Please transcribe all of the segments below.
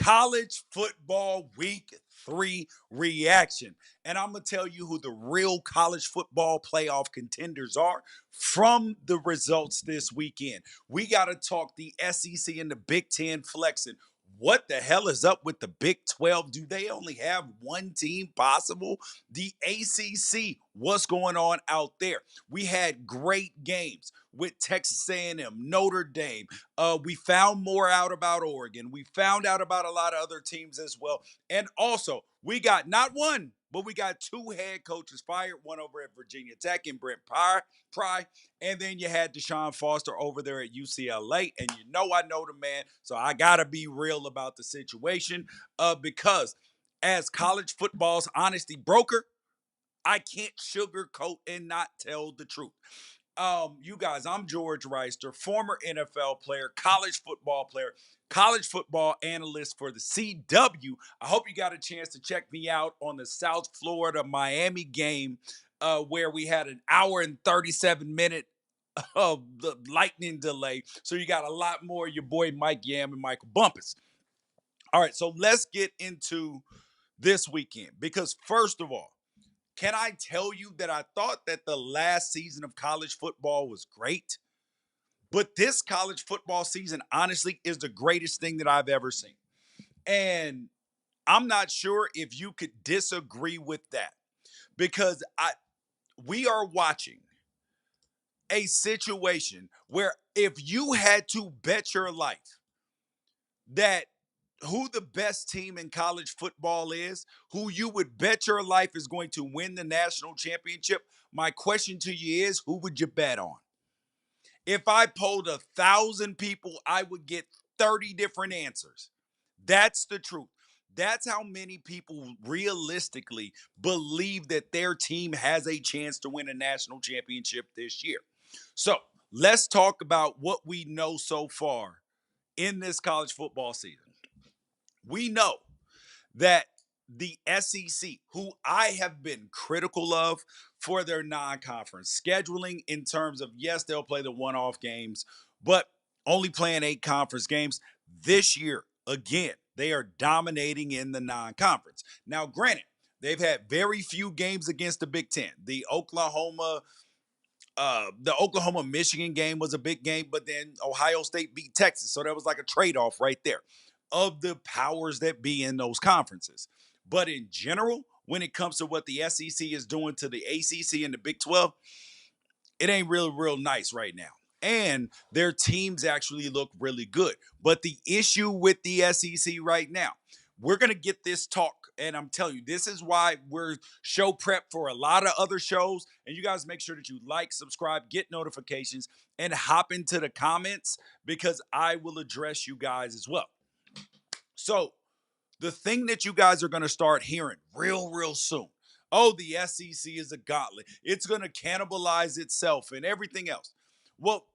College football week 3 reaction. And I'm going to tell you who the real college football playoff contenders are from the results this weekend. We got to talk the SEC and the Big Ten flexing. What the hell is up with the Big 12? Do they only have one team possible? The ACC, what's going on out there? We had great games with Texas A&M, Notre Dame. We found more out about Oregon. We found out about a lot of other teams as well. And also, we got not one, but we got two head coaches fired, one over at Virginia Tech and Brent Pry. And then you had Deshaun Foster over there at UCLA. And you know I know the man, so I got to be real about the situation because as college football's honesty broker, I can't sugarcoat and not tell the truth. You guys, I'm George Wrighster, former NFL player, college football analyst for the CW. I hope you got a chance to check me out on the South Florida Miami game, where we had an hour and 37-minute of the lightning delay. So you got a lot more of your boy Mike Yam and Michael Bumpus. All right, so let's get into this weekend because first of all, can I tell you that I thought that the last season of college football was great? But this college football season, honestly, is the greatest thing that I've ever seen. And I'm not sure if you could disagree with that because we are watching a situation where if you had to bet your life that who the best team in college football is, who you would bet your life is going to win the national championship, my question to you is, who would you bet on? If I polled 1,000 people, I would get 30 different answers. That's the truth. That's how many people realistically believe that their team has a chance to win a national championship this year. So let's talk about what we know so far in this college football season. We know that the SEC, who I have been critical of for their non-conference scheduling in terms of, yes, they'll play the one-off games, but only playing 8 conference games this year. Again, they are dominating in the non-conference. Now, granted, they've had very few games against the Big Ten. The Oklahoma-Michigan game was a big game, but then Ohio State beat Texas. So that was like a trade-off right there of the powers that be in those conferences. But in general, when it comes to what the SEC is doing to the ACC and the Big 12, it ain't real nice right now. And their teams actually look really good. But the issue with the SEC right now, we're going to get this talk. And I'm telling you, this is why we're show prep for a lot of other shows. And you guys make sure that you like, subscribe, get notifications, and hop into the comments because I will address you guys as well. So the thing that you guys are going to start hearing real soon, oh, the SEC is a gauntlet. It's going to cannibalize itself and everything else. Well,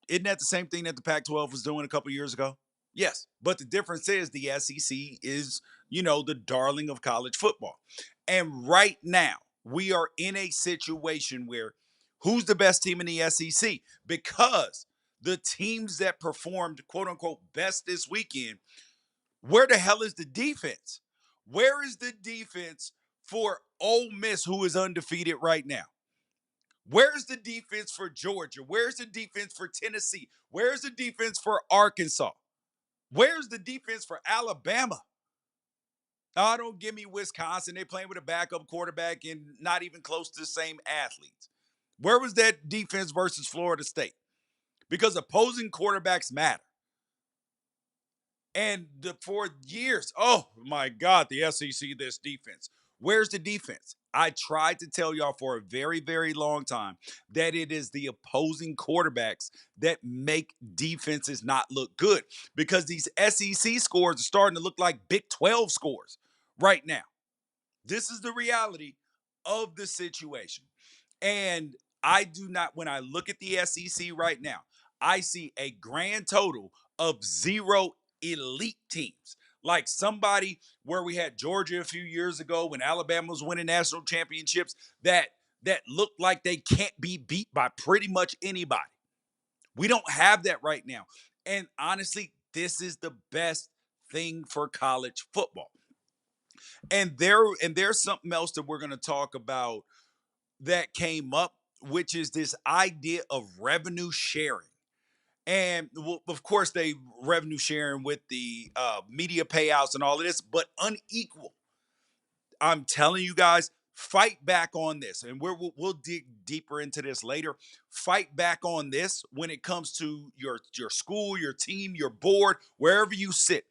isn't that the same thing that the Pac-12 was doing a couple years ago? Yes, but the difference is the SEC is, the darling of college football. And right now, we are in a situation where who's the best team in the SEC? Because the teams that performed, quote unquote, best this weekend, where the hell is the defense? Where is the defense for Ole Miss, who is undefeated right now? Where's the defense for Georgia? Where's the defense for Tennessee? Where's the defense for Arkansas? Where's the defense for Alabama? Oh, don't give me Wisconsin. They playing with a backup quarterback and not even close to the same athletes. Where was that defense versus Florida State? Because opposing quarterbacks matter. And for years, oh my God, the SEC, this defense. Where's the defense? I tried to tell y'all for a very long time that it is the opposing quarterbacks that make defenses not look good because these SEC scores are starting to look like Big 12 scores right now. This is the reality of the situation. And I do not, when I look at the SEC right now, I see a grand total of 0 elite teams. Like somebody where we had Georgia a few years ago when Alabama was winning national championships that looked like they can't be beat by pretty much anybody. We don't have that right now. And honestly, this is the best thing for college football. And there's something else that we're going to talk about that came up, which is this idea of revenue sharing. And well, of course, they revenue sharing with the media payouts and all of this, but unequal. I'm telling you guys, fight back on this, and we'll dig deeper into this later. Fight back on this when it comes to your school, your team, your board, wherever you sit.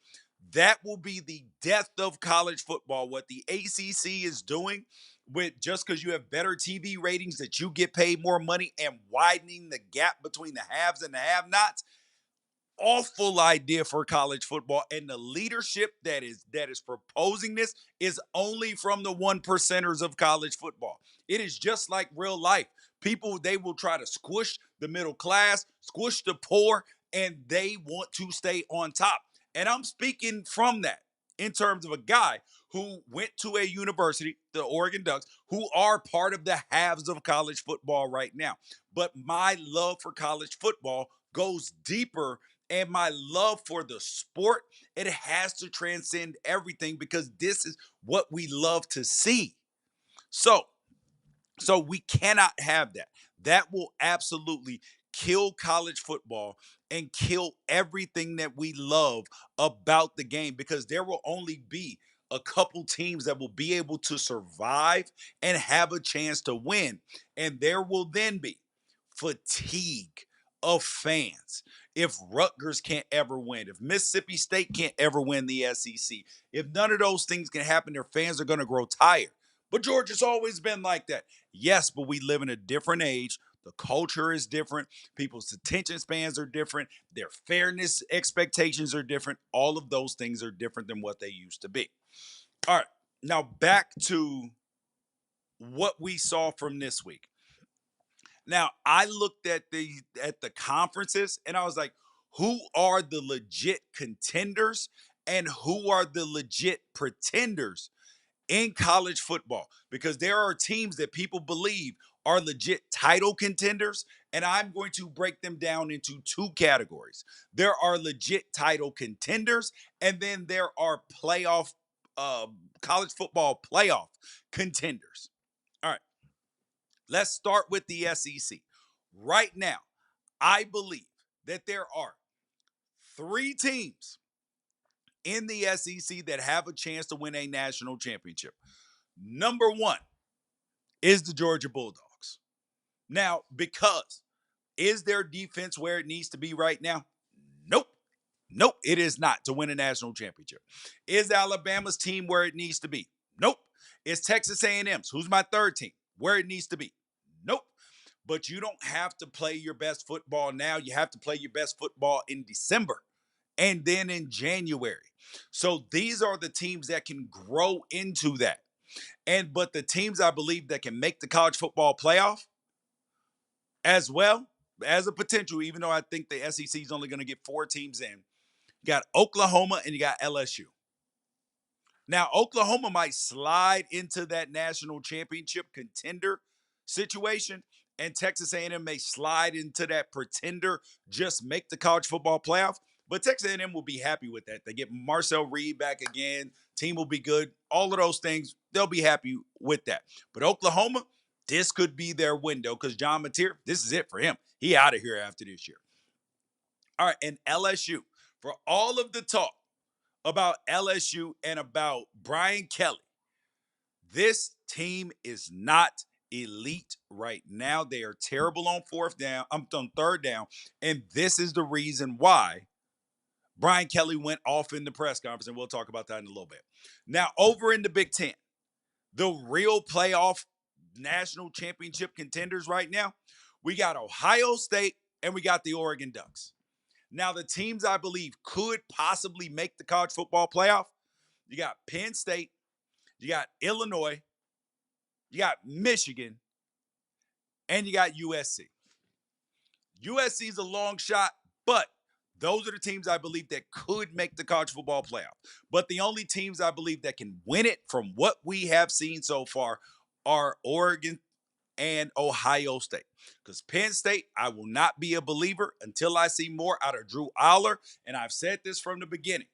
That will be the death of college football. What the ACC is doing with just because you have better TV ratings that you get paid more money and widening the gap between the haves and the have-nots, awful idea for college football, and the leadership that is proposing this is only from the one percenters of college football. It is just like real life. People, they will try to squish the middle class, squish the poor, and they want to stay on top. And I'm speaking from that in terms of a guy who went to a university, the Oregon Ducks, who are part of the halves of college football right now. But my love for college football goes deeper, and my love for the sport, it has to transcend everything because this is what we love to see. So so we cannot have that. That will absolutely kill college football and kill everything that we love about the game, because there will only be a couple teams that will be able to survive and have a chance to win. And there will then be fatigue of fans. If Rutgers can't ever win, if Mississippi State can't ever win the SEC, if none of those things can happen, their fans are going to grow tired. But Georgia's always been like that. Yes, but we live in a different age. The culture is different. People's attention spans are different. Their fairness expectations are different. All of those things are different than what they used to be. All right. Now back to what we saw from this week. Now, I looked at the conferences and I was like, who are the legit contenders and who are the legit pretenders in college football? Because there are teams that people believe are legit title contenders, and I'm going to break them down into two categories. There are legit title contenders, and then there are playoff uh, college football playoff contenders. All right, let's start with the SEC. Right now, I believe that there are three teams in the SEC that have a chance to win a national championship. Number one is the Georgia Bulldogs. Now, because is their defense where it needs to be right now? Nope. Nope, it is not to win a national championship. Is Alabama's team where it needs to be? Nope. Is Texas A&M's, who's my third team, where it needs to be? Nope. But you don't have to play your best football now. You have to play your best football in December and then in January. So these are the teams that can grow into that. But the teams I believe that can make the college football playoff as well as a potential, even though I think the SEC is only going to get four teams in, you got Oklahoma and you got LSU. Now, Oklahoma might slide into that national championship contender situation, and Texas A&M may slide into that pretender, just make the college football playoff. But Texas A&M will be happy with that. They get Marcel Reed back again. Team will be good. All of those things, they'll be happy with that. But Oklahoma, this could be their window because John Mateer, this is it for him. He out of here after this year. All right, and LSU, for all of the talk about LSU and about Brian Kelly, this team is not elite right now. They are terrible on fourth down. I'm on third down. And this is the reason why Brian Kelly went off in the press conference. And we'll talk about that in a little bit. Now, over in the Big Ten, the real playoff national championship contenders right now, we got Ohio State and we got the Oregon Ducks. Now, the teams I believe could possibly make the college football playoff, you got Penn State, you got Illinois, you got Michigan, and you got USC. USC is a long shot, but those are the teams I believe that could make the college football playoff. But the only teams I believe that can win it from what we have seen so far are Oregon and Ohio State. Because Penn State, I will not be a believer until I see more out of Drew Aller. And I've said this from the beginning.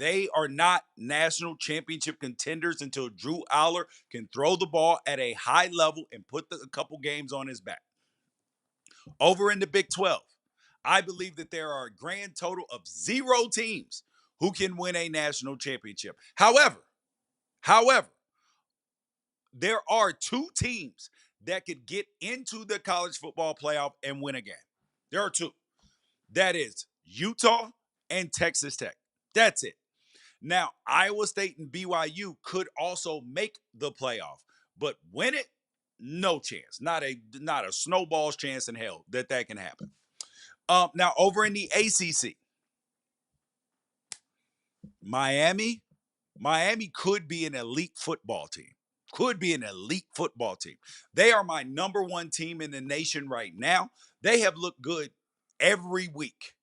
They are not national championship contenders until Drew Aller can throw the ball at a high level and put a couple games on his back. Over in the Big 12, I believe that there are a grand total of 0 teams who can win a national championship. However, there are 2 teams that could get into the college football playoff and win a game. There are 2. That is Utah and Texas Tech. That's it. Now, Iowa State and BYU could also make the playoff, but win it, no chance. Not a snowball's chance in hell that can happen. Now, over in the ACC, Miami could be an elite football team. They are my number 1 team in the nation right now. They have looked good every week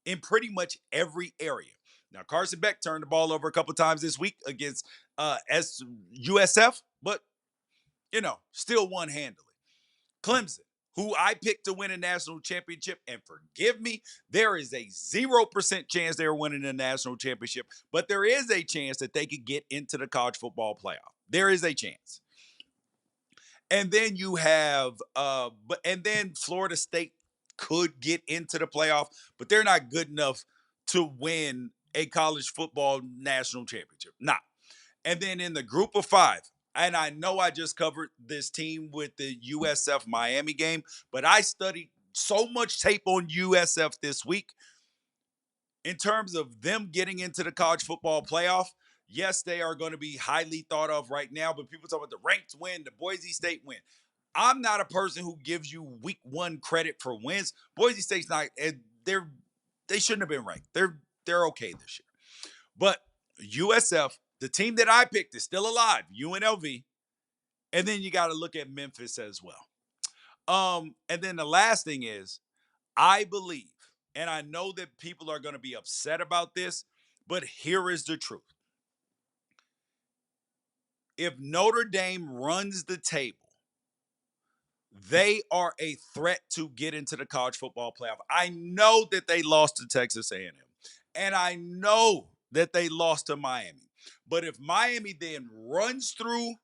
in pretty much every area. Now, Carson Beck turned the ball over a couple times this week against USF, but, still won handily. Clemson, who I picked to win a national championship, and forgive me, there is a 0% chance they're winning a national championship, but there is a chance that they could get into the college football playoff. There is a chance. And then you have, and then Florida State could get into the playoff, but they're not good enough to win a college football national championship. Nah. And then in the group of 5, and I know I just covered this team with the USF Miami game, but I studied so much tape on USF this week in terms of them getting into the college football playoff. Yes, they are going to be highly thought of right now, but people talk about the ranked win, the Boise State win. I'm not a person who gives you week 1 credit for wins. Boise State's not, they shouldn't have been ranked. They're okay this year. But USF, the team that I picked, is still alive, UNLV. And then you got to look at Memphis as well. And then the last thing is, I believe, and I know that people are going to be upset about this, but here is the truth. If Notre Dame runs the table, they are a threat to get into the college football playoff. I know that they lost to Texas A&M, and I know that they lost to Miami. But if Miami then runs through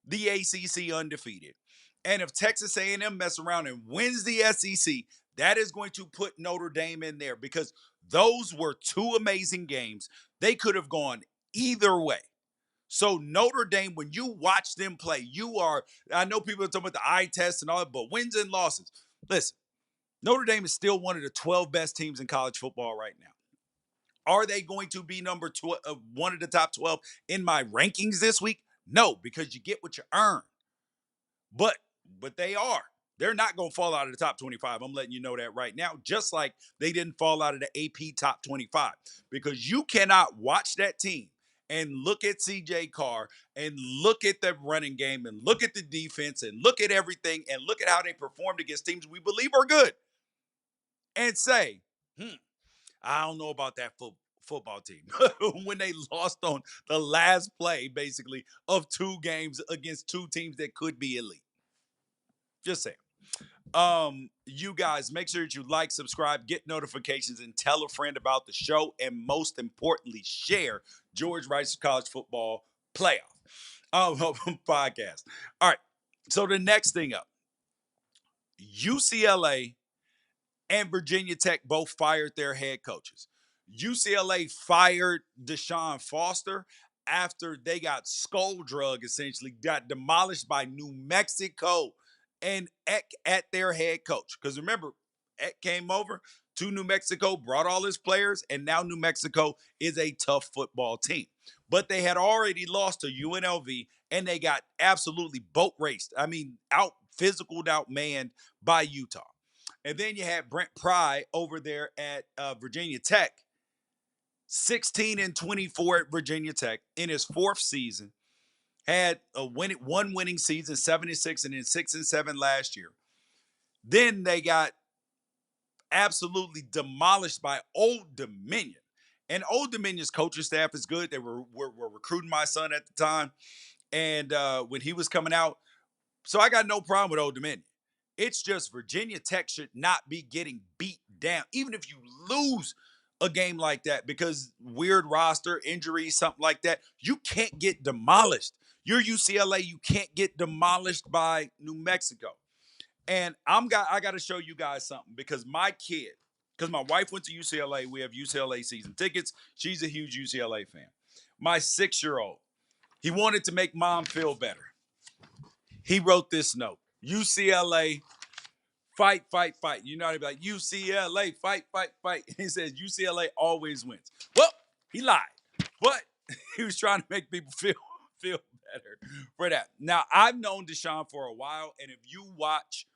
the ACC undefeated, and if Texas A&M mess around and wins the SEC, that is going to put Notre Dame in there, because those were 2 amazing games. They could have gone either way. So Notre Dame, when you watch them play, I know people are talking about the eye test and all that, but wins and losses. Listen, Notre Dame is still one of the 12 best teams in college football right now. Are they going to be one of the top 12 in my rankings this week? No, because you get what you earn. But they are. They're not going to fall out of the top 25. I'm letting you know that right now, just like they didn't fall out of the AP top 25, because you cannot watch that team and look at CJ Carr and look at the running game and look at the defense and look at everything and look at how they performed against teams we believe are good and say, I don't know about that football team when they lost on the last play, basically, of 2 games against 2 teams that could be elite. Just saying. You guys, make sure that you like, subscribe, get notifications, and tell a friend about the show, and most importantly, share George Wrighster College Football Playoff podcast. All right, so the next thing up, UCLA and Virginia Tech both fired their head coaches. UCLA fired Deshaun Foster after they got skull drug, essentially, got demolished by New Mexico and Eck at their head coach. Because remember, Eck came over to New Mexico, brought all his players, and now New Mexico is a tough football team. But they had already lost to UNLV, and they got absolutely boat raced. I mean, out-physicaled, out-manned by Utah. And then you had Brent Pry over there at Virginia Tech, 16-24 at Virginia Tech in his 4th season. Had one winning season, 7-6, and then 6-7 last year. Then they got absolutely demolished by Old Dominion. And Old Dominion's coaching staff is good. They were recruiting my son at the time, and when he was coming out. So I got no problem with Old Dominion. It's just Virginia Tech should not be getting beat down. Even if you lose a game like that because weird roster, injuries, something like that. You can't get demolished. You're UCLA, you can't get demolished by New Mexico. And I got to show you guys something because my kid, because my wife went to UCLA, we have UCLA season tickets. She's a huge UCLA fan. My 6-year-old, he wanted to make mom feel better. He wrote this note: UCLA, fight, fight, fight. You know, he'd be like, UCLA, fight, fight, fight. He says UCLA always wins. Well, he lied, but he was trying to make people feel better for that. Now, I've known Deshaun for a while, and if you've watched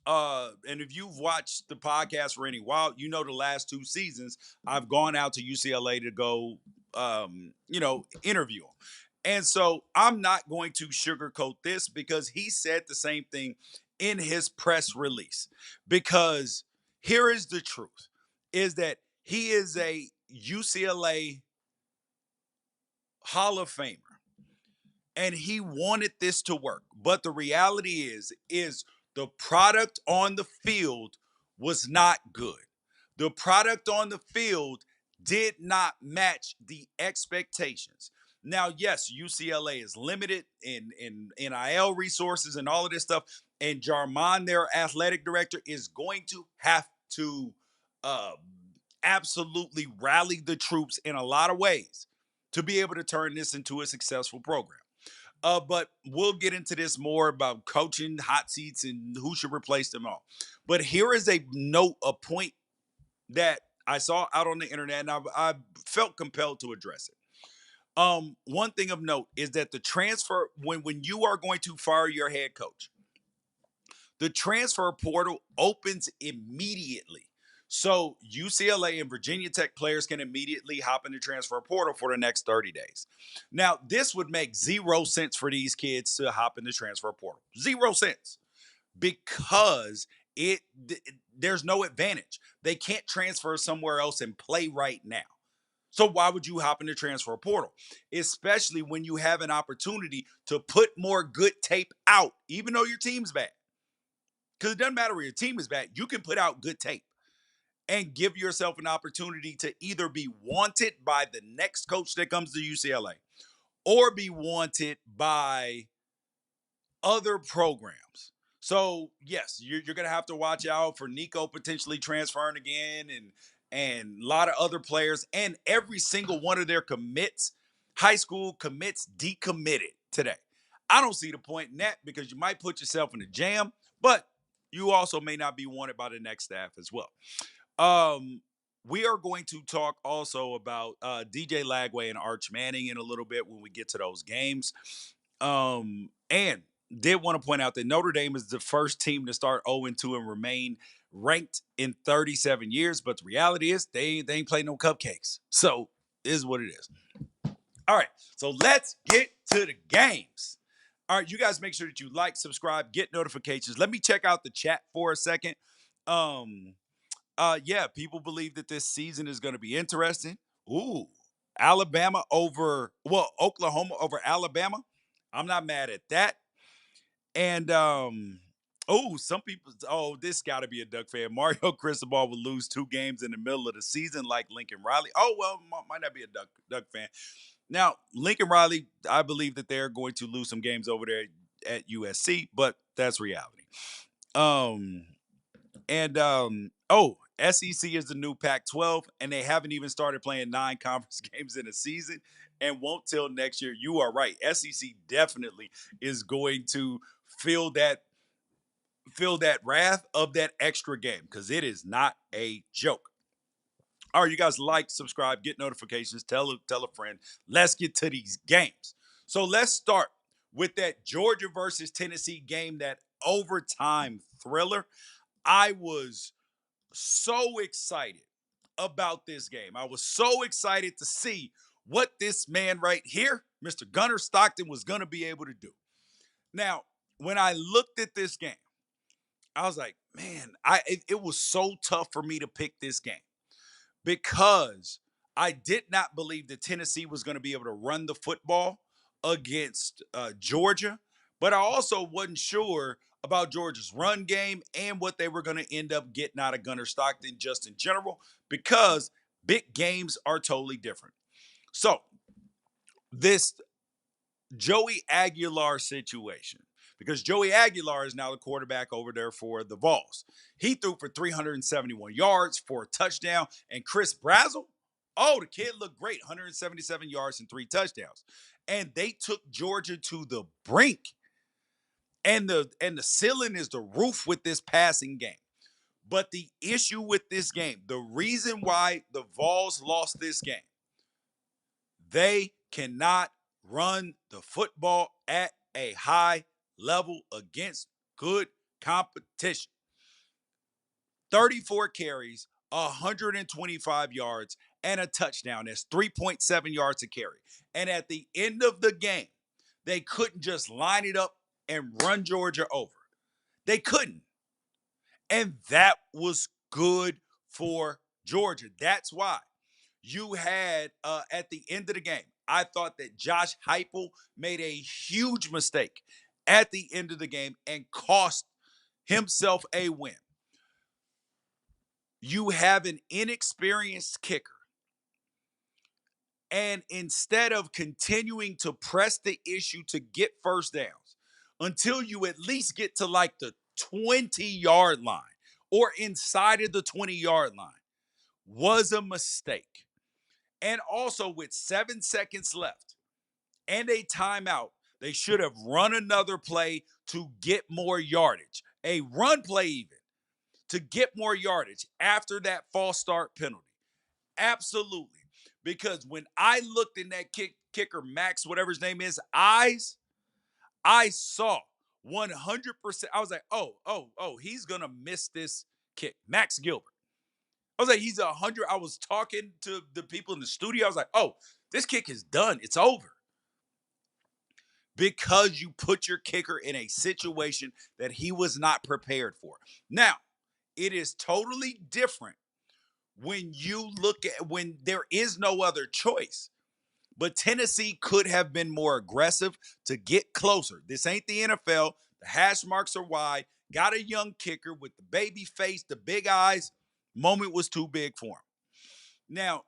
the podcast for any while, you know the last 2 seasons I've gone out to UCLA to go interview him. And so I'm not going to sugarcoat this because he said the same thing in his press release. Because here is the truth, is that he is a UCLA Hall of Famer. And he wanted this to work. But the reality is the product on the field was not good. The product on the field did not match the expectations. Now, yes, UCLA is limited in NIL resources and all of this stuff. And Jarmon, their athletic director, is going to have to uh, absolutely rally the troops in a lot of ways to be able to turn this into a successful program. But we'll get into this more about coaching, hot seats, and who should replace them all. But here is a point that I saw out on the internet, and I felt compelled to address it. One thing of note is that the transfer, when you are going to fire your head coach, the transfer portal opens immediately. So UCLA and Virginia Tech players can immediately hop in the transfer portal for the next 30 days. Now, this would make 0 sense for these kids to hop in the transfer portal. 0 cents. Because there's no advantage. They can't transfer somewhere else and play right now. So why would you hop in the transfer portal? Especially when you have an opportunity to put more good tape out, even though your team's bad. Because it doesn't matter where your team is bad. You can put out good tape and give yourself an opportunity to either be wanted by the next coach that comes to UCLA or be wanted by other programs. So, yes, you're going to have to watch out for Nico potentially transferring again and a lot of other players. And every single one of their commits, high school commits, decommitted today. I don't see the point in that because you might put yourself in a jam, but you also may not be wanted by the next staff as well. We are going to talk also about DJ Lagway and Arch Manning in a little bit when we get to those games. And did want to point out that Notre Dame is the first team to start 0-2 and remain ranked in 37 years. But the reality is they ain't played no cupcakes. So it is what it is. All right, so let's get to the games. All right, you guys make sure that you like, subscribe, get notifications. Let me check out the chat for a second. People believe that this season is going to be interesting. Ooh, Oklahoma over Alabama. I'm not mad at that. And some people, this got to be a Duck fan. Mario Cristobal will lose 2 games in the middle of the season like Lincoln Riley. Oh, well, might not be a Duck fan. Now, Lincoln Riley, I believe that they're going to lose some games over there at USC, but that's reality. SEC is the new Pac-12, and they haven't even started playing 9 conference games in a season and won't till next year. You are right. SEC definitely is going to feel that wrath of that extra game because it is not a joke. All right, you guys like, subscribe, get notifications, tell a friend. Let's get to these games. So let's start with that Georgia versus Tennessee game, that overtime thriller. I was so excited about this game. I was so excited to see what this man right here, Mr. Gunnar Stockton, was going to be able to do. Now, when I looked at this game, I was like, man, it was so tough for me to pick this game because I did not believe that Tennessee was going to be able to run the football against Georgia, but I also wasn't sure about Georgia's run game and what they were going to end up getting out of Gunnar Stockton just in general, because big games are totally different. So, this Joey Aguilar situation, because Joey Aguilar is now the quarterback over there for the Vols. He threw for 371 yards for a touchdown, and Chris Brazzell, oh, the kid looked great, 177 yards and 3 touchdowns. And they took Georgia to the brink. And the ceiling is the roof with this passing game. But the issue with this game, the reason why the Vols lost this game, they cannot run the football at a high level against good competition. 34 carries, 125 yards, and a touchdown. That's 3.7 yards a carry. And at the end of the game, they couldn't just line it up and run Georgia over. They couldn't. And that was good for Georgia. That's why you had, at the end of the game, I thought that Josh Heupel made a huge mistake at the end of the game and cost himself a win. You have an inexperienced kicker. And instead of continuing to press the issue to get first downs until you at least get to like the 20-yard line or inside of the 20-yard line, was a mistake. And also, with 7 seconds left and a timeout, they should have run another play to get more yardage. A run play even to get more yardage after that false start penalty. Absolutely. Because when I looked in that kicker, Max, whatever his name is, eyes, I saw 100%. I was like, oh, he's going to miss this kick. Max Gilbert. I was like, he's 100. I was talking to the people in the studio. I was like, oh, this kick is done. It's over. Because you put your kicker in a situation that he was not prepared for. Now, it is totally different when you look at when there is no other choice. But Tennessee could have been more aggressive to get closer. This ain't the NFL. The hash marks are wide. Got a young kicker with the baby face, the big eyes. Moment was too big for him. Now,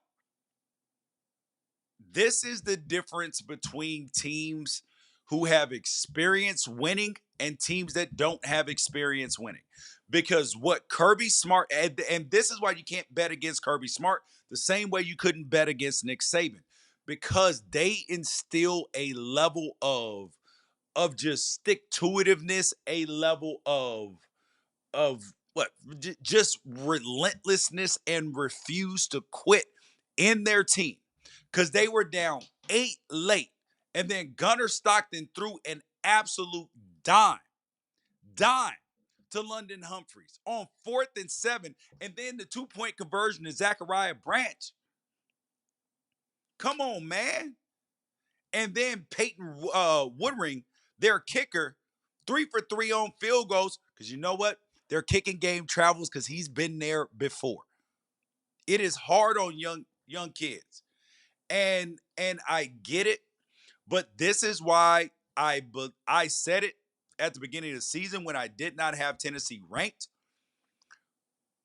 this is the difference between teams who have experience winning and teams that don't have experience winning. Because what Kirby Smart, and this is why you can't bet against Kirby Smart the same way you couldn't bet against Nick Saban, because they instill a level of just stick-to-itiveness, a level of what, just relentlessness and refuse to quit in their team, because they were down 8 late, and then Gunnar Stockton threw an absolute dime to London Humphreys on 4th and 7, and then the 2-point conversion to Zachariah Branch. Come on, man. And then Peyton Woodring, their kicker, 3 for 3 on field goals, because you know what? Their kicking game travels because he's been there before. It is hard on young kids. And I get it, but this is why I said it at the beginning of the season when I did not have Tennessee ranked,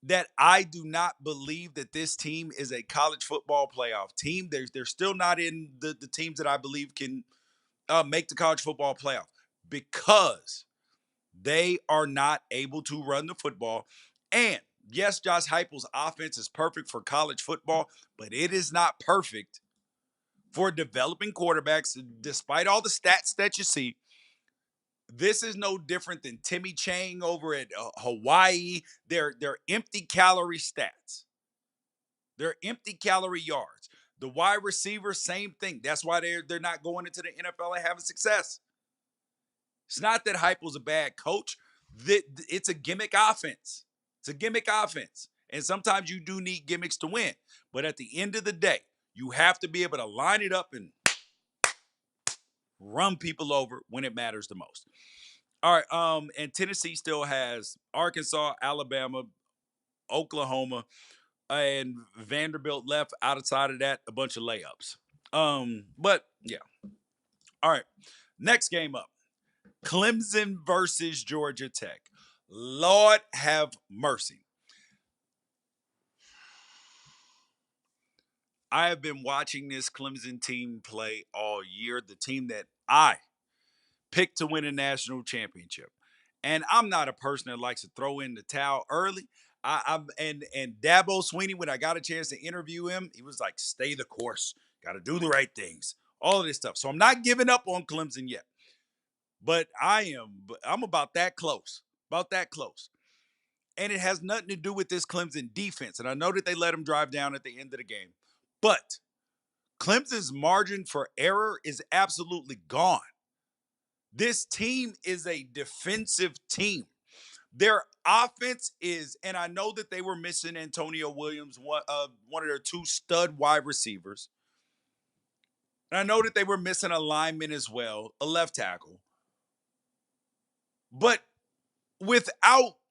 that I do not believe that this team is a college football playoff team. They're still not in the teams that I believe can make the college football playoff, because they are not able to run the football. And yes, Josh Heupel's offense is perfect for college football, but it is not perfect for developing quarterbacks. Despite all the stats that you see, this is no different than Timmy Chang over at Hawaii. They're empty calorie stats. They're empty calorie yards. The wide receiver, same thing. That's why they're not going into the NFL and having success. It's not that Heupel's a bad coach. It's a gimmick offense. It's a gimmick offense. And sometimes you do need gimmicks to win. But at the end of the day, you have to be able to line it up and run people over when it matters the most. All right, and Tennessee still has Arkansas, Alabama, Oklahoma, and Vanderbilt left. Outside of that, a bunch of layups. But yeah. All right, next game up. Clemson versus Georgia Tech. Lord have mercy. I have been watching this Clemson team play all year, the team that I picked to win a national championship. And I'm not a person that likes to throw in the towel early. And Dabo Sweeney, when I got a chance to interview him, he was like, "Stay the course, got to do the right things, all of this stuff." So I'm not giving up on Clemson yet, but I'm about that close, about that close. And it has nothing to do with this Clemson defense. And I know that they let him drive down at the end of the game, but Clemson's margin for error is absolutely gone. This team is a defensive team. Their offense is, and I know that they were missing Antonio Williams, one of their two stud wide receivers. And I know that they were missing a lineman as well, a left tackle. But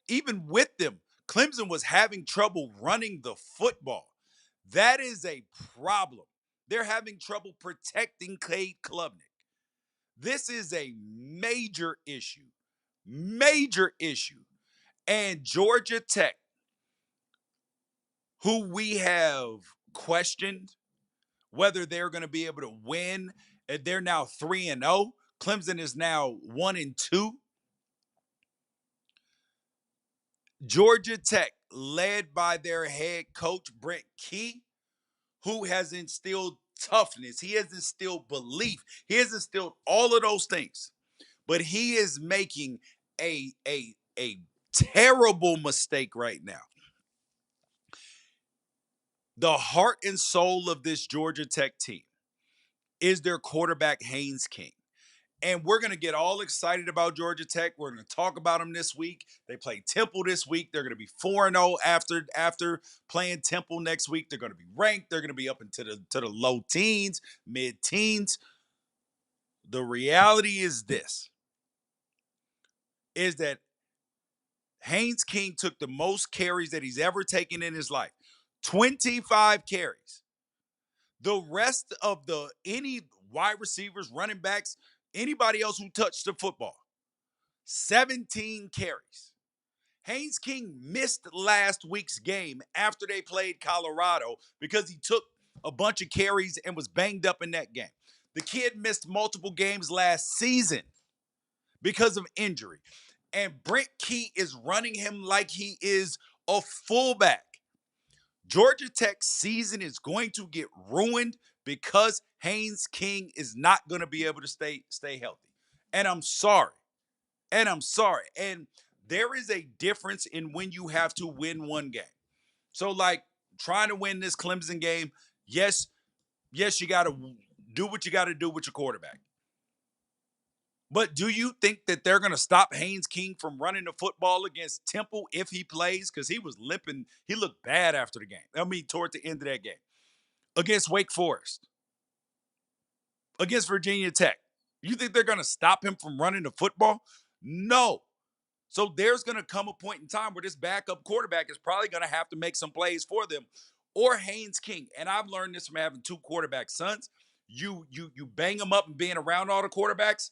even with them, Clemson was having trouble running the football. That is a problem. They're having trouble protecting Cade Klubnik. This is a major issue. Major issue. And Georgia Tech, who we have questioned whether they're going to be able to win, they're now 3-0. Clemson is now 1-2. Georgia Tech, led by their head coach, Brent Key, who has instilled toughness. He has instilled belief. He has instilled all of those things. But he is making a terrible mistake right now. The heart and soul of this Georgia Tech team is their quarterback, Haynes King. And we're going to get all excited about Georgia Tech. We're going to talk about them this week. They play Temple this week. They're going to be 4-0 after playing Temple next week. They're going to be ranked. They're going to be up into the low teens, mid-teens. The reality is this, is that Haynes King took the most carries that he's ever taken in his life. 25 carries. The rest of any wide receivers, running backs, anybody else who touched the football, 17 carries. Haynes King missed last week's game after they played Colorado because he took a bunch of carries and was banged up in that game. The kid missed multiple games last season because of injury. And Brent Key is running him like he is a fullback. Georgia Tech's season is going to get ruined because Haynes King is not going to be able to stay healthy. And I'm sorry. And there is a difference in when you have to win one game. So, like, trying to win this Clemson game, yes, you got to do what you got to do with your quarterback. But do you think that they're going to stop Haynes King from running the football against Temple if he plays? Because he was limping. He looked bad after the game. Toward the end of that game. Against Wake Forest. Against Virginia Tech. You think they're going to stop him from running the football? No. So there's going to come a point in time where this backup quarterback is probably going to have to make some plays for them. Or Haynes King. And I've learned this from having two quarterback sons. You bang them up and being around all the quarterbacks.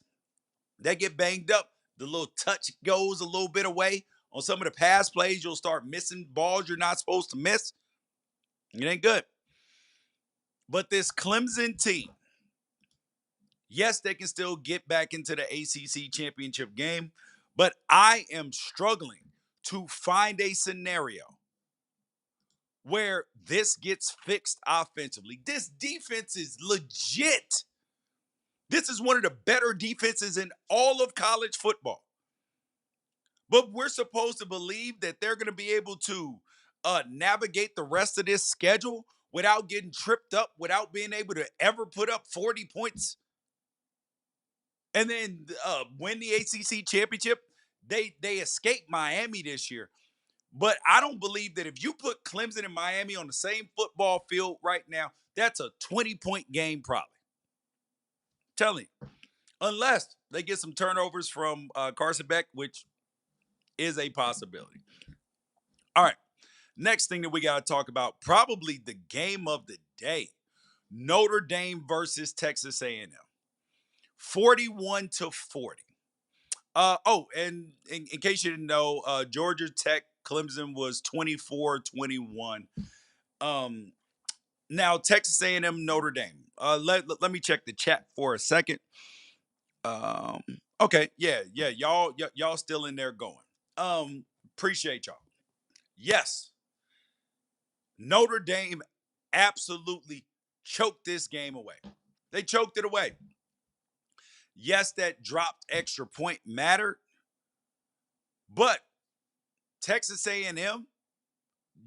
They get banged up. The little touch goes a little bit away. On some of the pass plays, you'll start missing balls you're not supposed to miss. It ain't good. But this Clemson team, yes, they can still get back into the ACC championship game, but I am struggling to find a scenario where this gets fixed offensively. This defense is legit. This is one of the better defenses in all of college football. But we're supposed to believe that they're going to be able to navigate the rest of this schedule without getting tripped up, without being able to ever put up 40 points and then win the ACC championship. They escaped Miami this year. But I don't believe that if you put Clemson and Miami on the same football field right now, that's a 20-point game probably. Telling you. Unless they get some turnovers from Carson Beck, which is a possibility. All right. Next thing that we got to talk about, probably the game of the day. Notre Dame versus Texas A&M. 41-40. And in case you didn't know, Georgia Tech Clemson was 24-21. Um, Now Texas A&M Notre Dame. Let me check the chat for a second. Um, okay, yeah, y'all still in there going. Appreciate y'all. Yes, Notre Dame absolutely choked this game away. They choked it away. Yes, that dropped extra point mattered, but Texas A&M,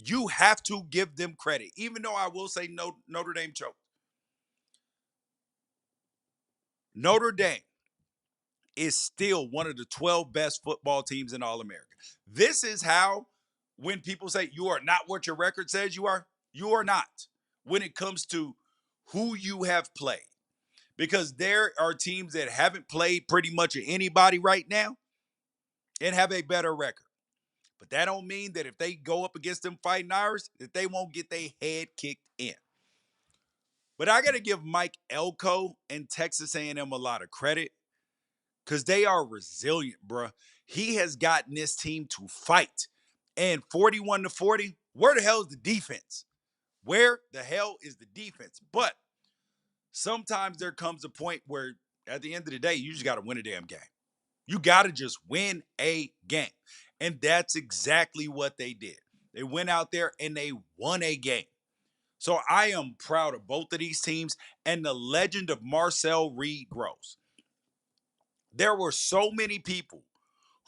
you have to give them credit. Even though I will say no, Notre Dame choked. Notre Dame is still one of the 12 best football teams in all America. This is how, when people say you are not what your record says you are not when it comes to who you have played. Because there are teams that haven't played pretty much anybody right now and have a better record. But that don't mean that if they go up against them Fighting Irish, that they won't get their head kicked in. But I got to give Mike Elko and Texas A&M a lot of credit because they are resilient, bruh. He has gotten this team to fight. And 41-40, where the hell is the defense? Where the hell is the defense? But sometimes there comes a point where at the end of the day, you just got to win a damn game. You got to just win a game. And that's exactly what they did. They went out there and they won a game. So I am proud of both of these teams, and the legend of Marcel Reed grows. There were so many people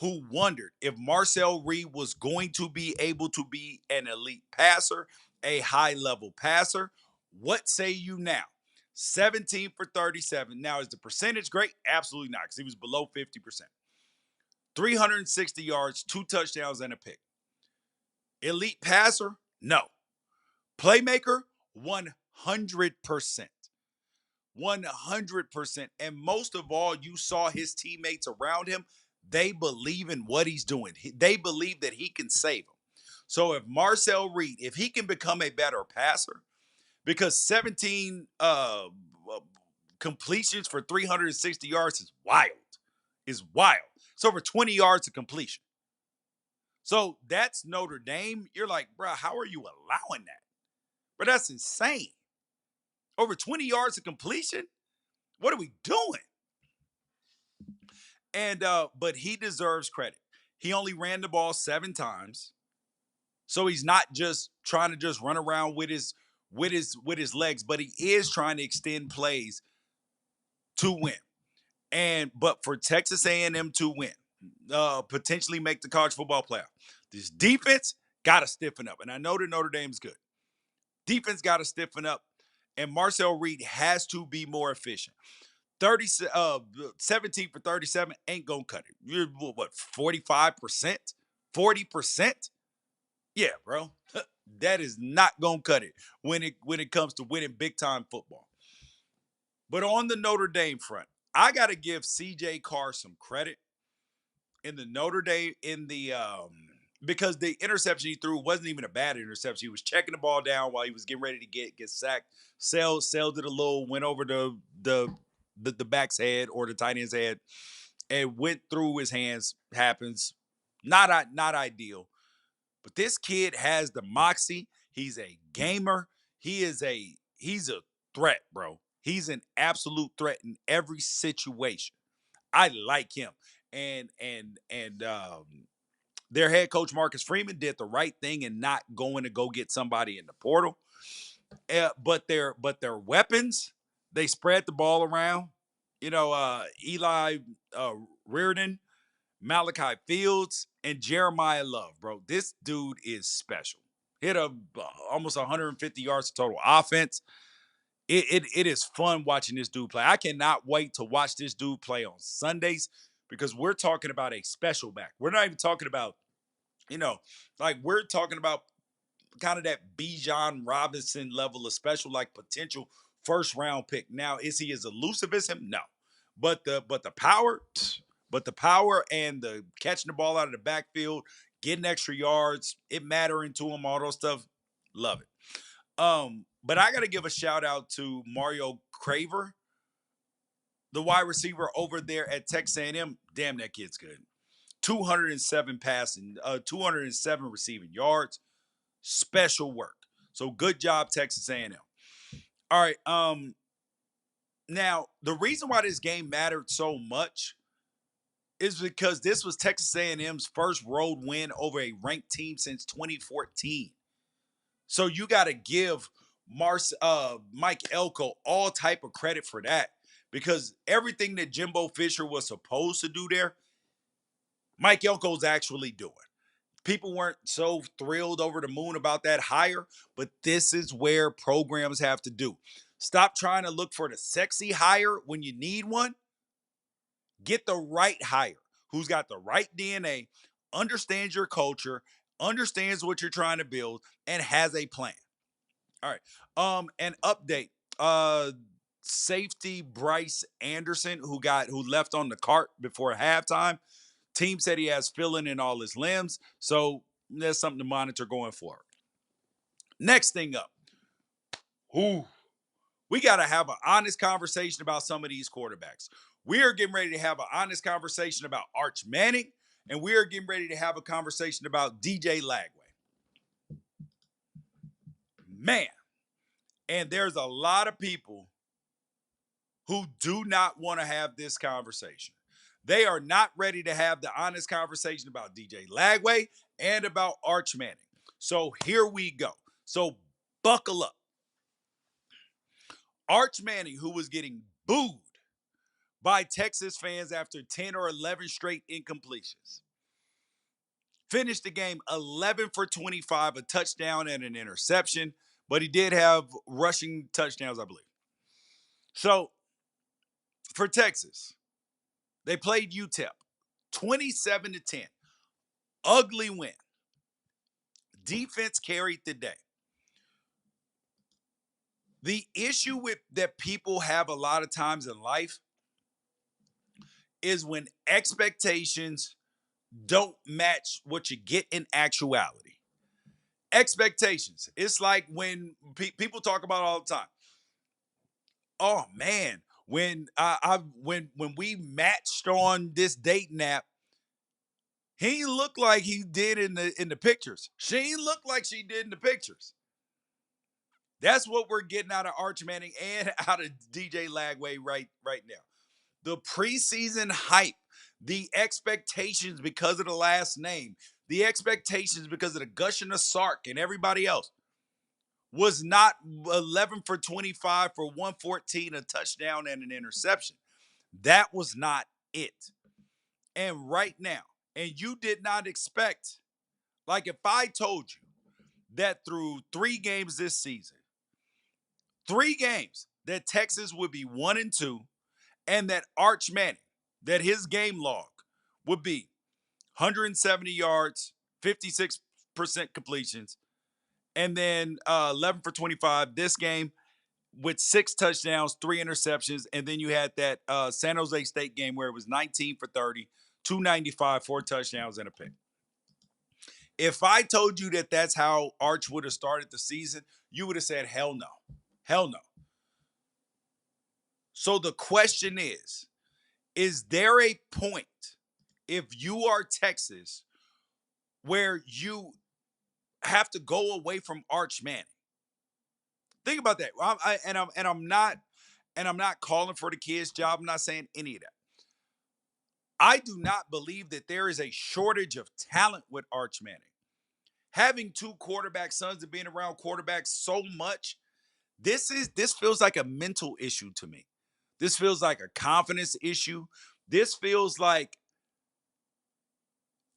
who wondered if Marcel Reed was going to be able to be an elite passer, a high-level passer. What say you now? 17 for 37. Now, is the percentage great? Absolutely not, because he was below 50%. 360 yards, 2 touchdowns, and a pick. Elite passer? No. Playmaker? 100%. 100%. And most of all, you saw his teammates around him. They believe in what he's doing. They believe that he can save them. So if Marcel Reed, if he can become a better passer, because 17 completions for 360 yards is wild. Is wild. It's over 20 yards of completion. So that's Notre Dame. You're like, bro, how are you allowing that? But that's insane. Over 20 yards of completion? What are we doing? And but he deserves credit. He only ran the ball 7 times. So he's not just trying to just run around with his legs, but he is trying to extend plays to win. But for Texas A&M to win, potentially make the college football playoff, this defense got to stiffen up. And I know that Notre Dame's good. Defense got to stiffen up, and Marcel Reed has to be more efficient. 30, 17 for 37 ain't gonna cut it. You're what, 45%? 40%? Yeah, bro. That is not gonna cut it when it comes to winning big time football. But on the Notre Dame front, I gotta give CJ Carr some credit in the Notre Dame because the interception he threw wasn't even a bad interception. He was checking the ball down while he was getting ready to get sacked. Sailed it a little, went over the back's head or the tight end's head, and went through his hands. Happens. Not ideal. But this kid has the moxie. He's a gamer. He's a threat, bro. He's an absolute threat in every situation. I like him. And their head coach Marcus Freeman did the right thing in not going to go get somebody in the portal. But their weapons, they spread the ball around. Eli Reardon, Malachi Fields, and Jeremiah Love, bro. This dude is special. Hit almost 150 yards total offense. It is fun watching this dude play. I cannot wait to watch this dude play on Sundays because we're talking about a special back. We're not even talking about, we're talking about kind of that Bijan Robinson level of special, like potential first round pick. Now, is he as elusive as him? No. But the power and the catching the ball out of the backfield, getting extra yards, it mattering to him, all those stuff. Love it. But I gotta give a shout out to Mario Craver, the wide receiver over there at Texas A&M. Damn, that kid's good. 207 passing, 207 receiving yards. Special work. So good job, Texas A&M. All right. Now the reason why this game mattered so much is because this was Texas A&M's first road win over a ranked team since 2014. So you got to give Mike Elko all type of credit for that, because everything that Jimbo Fisher was supposed to do there, Mike Elko's actually doing. People weren't so thrilled over the moon about that hire, but this is where programs have to do. Stop trying to look for the sexy hire when you need one. Get the right hire who's got the right DNA, understands your culture, understands what you're trying to build, and has a plan. All right. An update. Safety Bryce Anderson, who left on the cart before halftime. Team said he has filling in all his limbs, so there's something to monitor going forward. Next thing up, we got to have an honest conversation about some of these quarterbacks. We are getting ready to have an honest conversation about Arch Manning, and we are getting ready to have a conversation about DJ Lagway. Man, and there's a lot of people who do not want to have this conversation. They are not ready to have the honest conversation about DJ Lagway and about Arch Manning. So here we go. So buckle up. Arch Manning, who was getting booed by Texas fans after 10 or 11 straight incompletions, finished the game 11 for 25, a touchdown and an interception, but he did have rushing touchdowns, I believe. So for Texas, they played UTEP 27-10. Ugly win. Defense carried the day. The issue with that people have a lot of times in life is when expectations don't match what you get in actuality. Expectations. It's like when people talk about all the time. Oh man, when when we matched on this dating app, he looked like he did in the pictures. She ain't look like she did in the pictures. That's what we're getting out of Arch Manning and out of DJ Lagway right now. The preseason hype, the expectations because of the last name, the expectations because of the gushing of Sark and everybody else was not 11 for 25 for 114, a touchdown and an interception. That was not it. And right now, and you did not expect, like if I told you that through 3 games this season, 3 games that Texas would be 1-2, and that Arch Manning, that his game log would be 170 yards, 56% completions, and then 11 for 25 this game with 6 touchdowns, 3 interceptions, and then you had that San Jose State game where it was 19 for 30, 295, 4 touchdowns, and a pick. If I told you that that's how Arch would have started the season, you would have said, hell no. Hell no. So the question is there a point, if you are Texas, where you have to go away from Arch Manning? Think about that. I'm not calling for the kid's job. I'm not saying any of that. I do not believe that there is a shortage of talent with Arch Manning. Having 2 quarterback sons and being around quarterbacks so much, this feels like a mental issue to me. This feels like a confidence issue. This feels like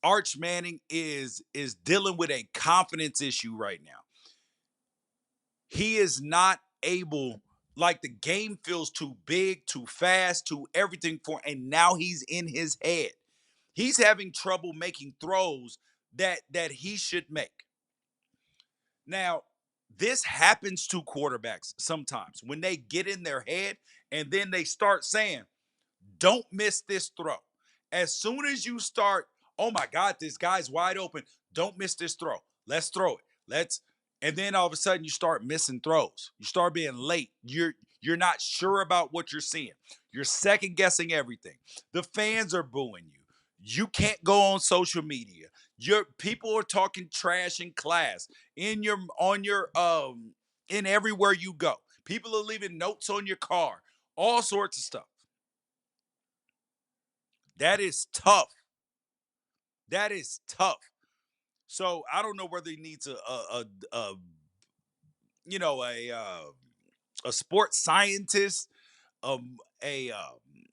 Arch Manning is dealing with a confidence issue right now. He is not able, like the game feels too big, too fast, too everything for, and now he's in his head. He's having trouble making throws that he should make. Now, this happens to quarterbacks sometimes when they get in their head and then they start saying, don't miss this throw. As soon as you start, oh my God, this guy's wide open. Don't miss this throw. Let's throw it. And then all of a sudden you start missing throws. You start being late. You're You're not sure about what you're seeing. You're second guessing everything. The fans are booing you. You can't go on social media. Your people are talking trash in class, in your on your in everywhere you go. People are leaving notes on your car, all sorts of stuff. That is tough. That is tough. So I don't know whether he needs a you know a sports scientist, a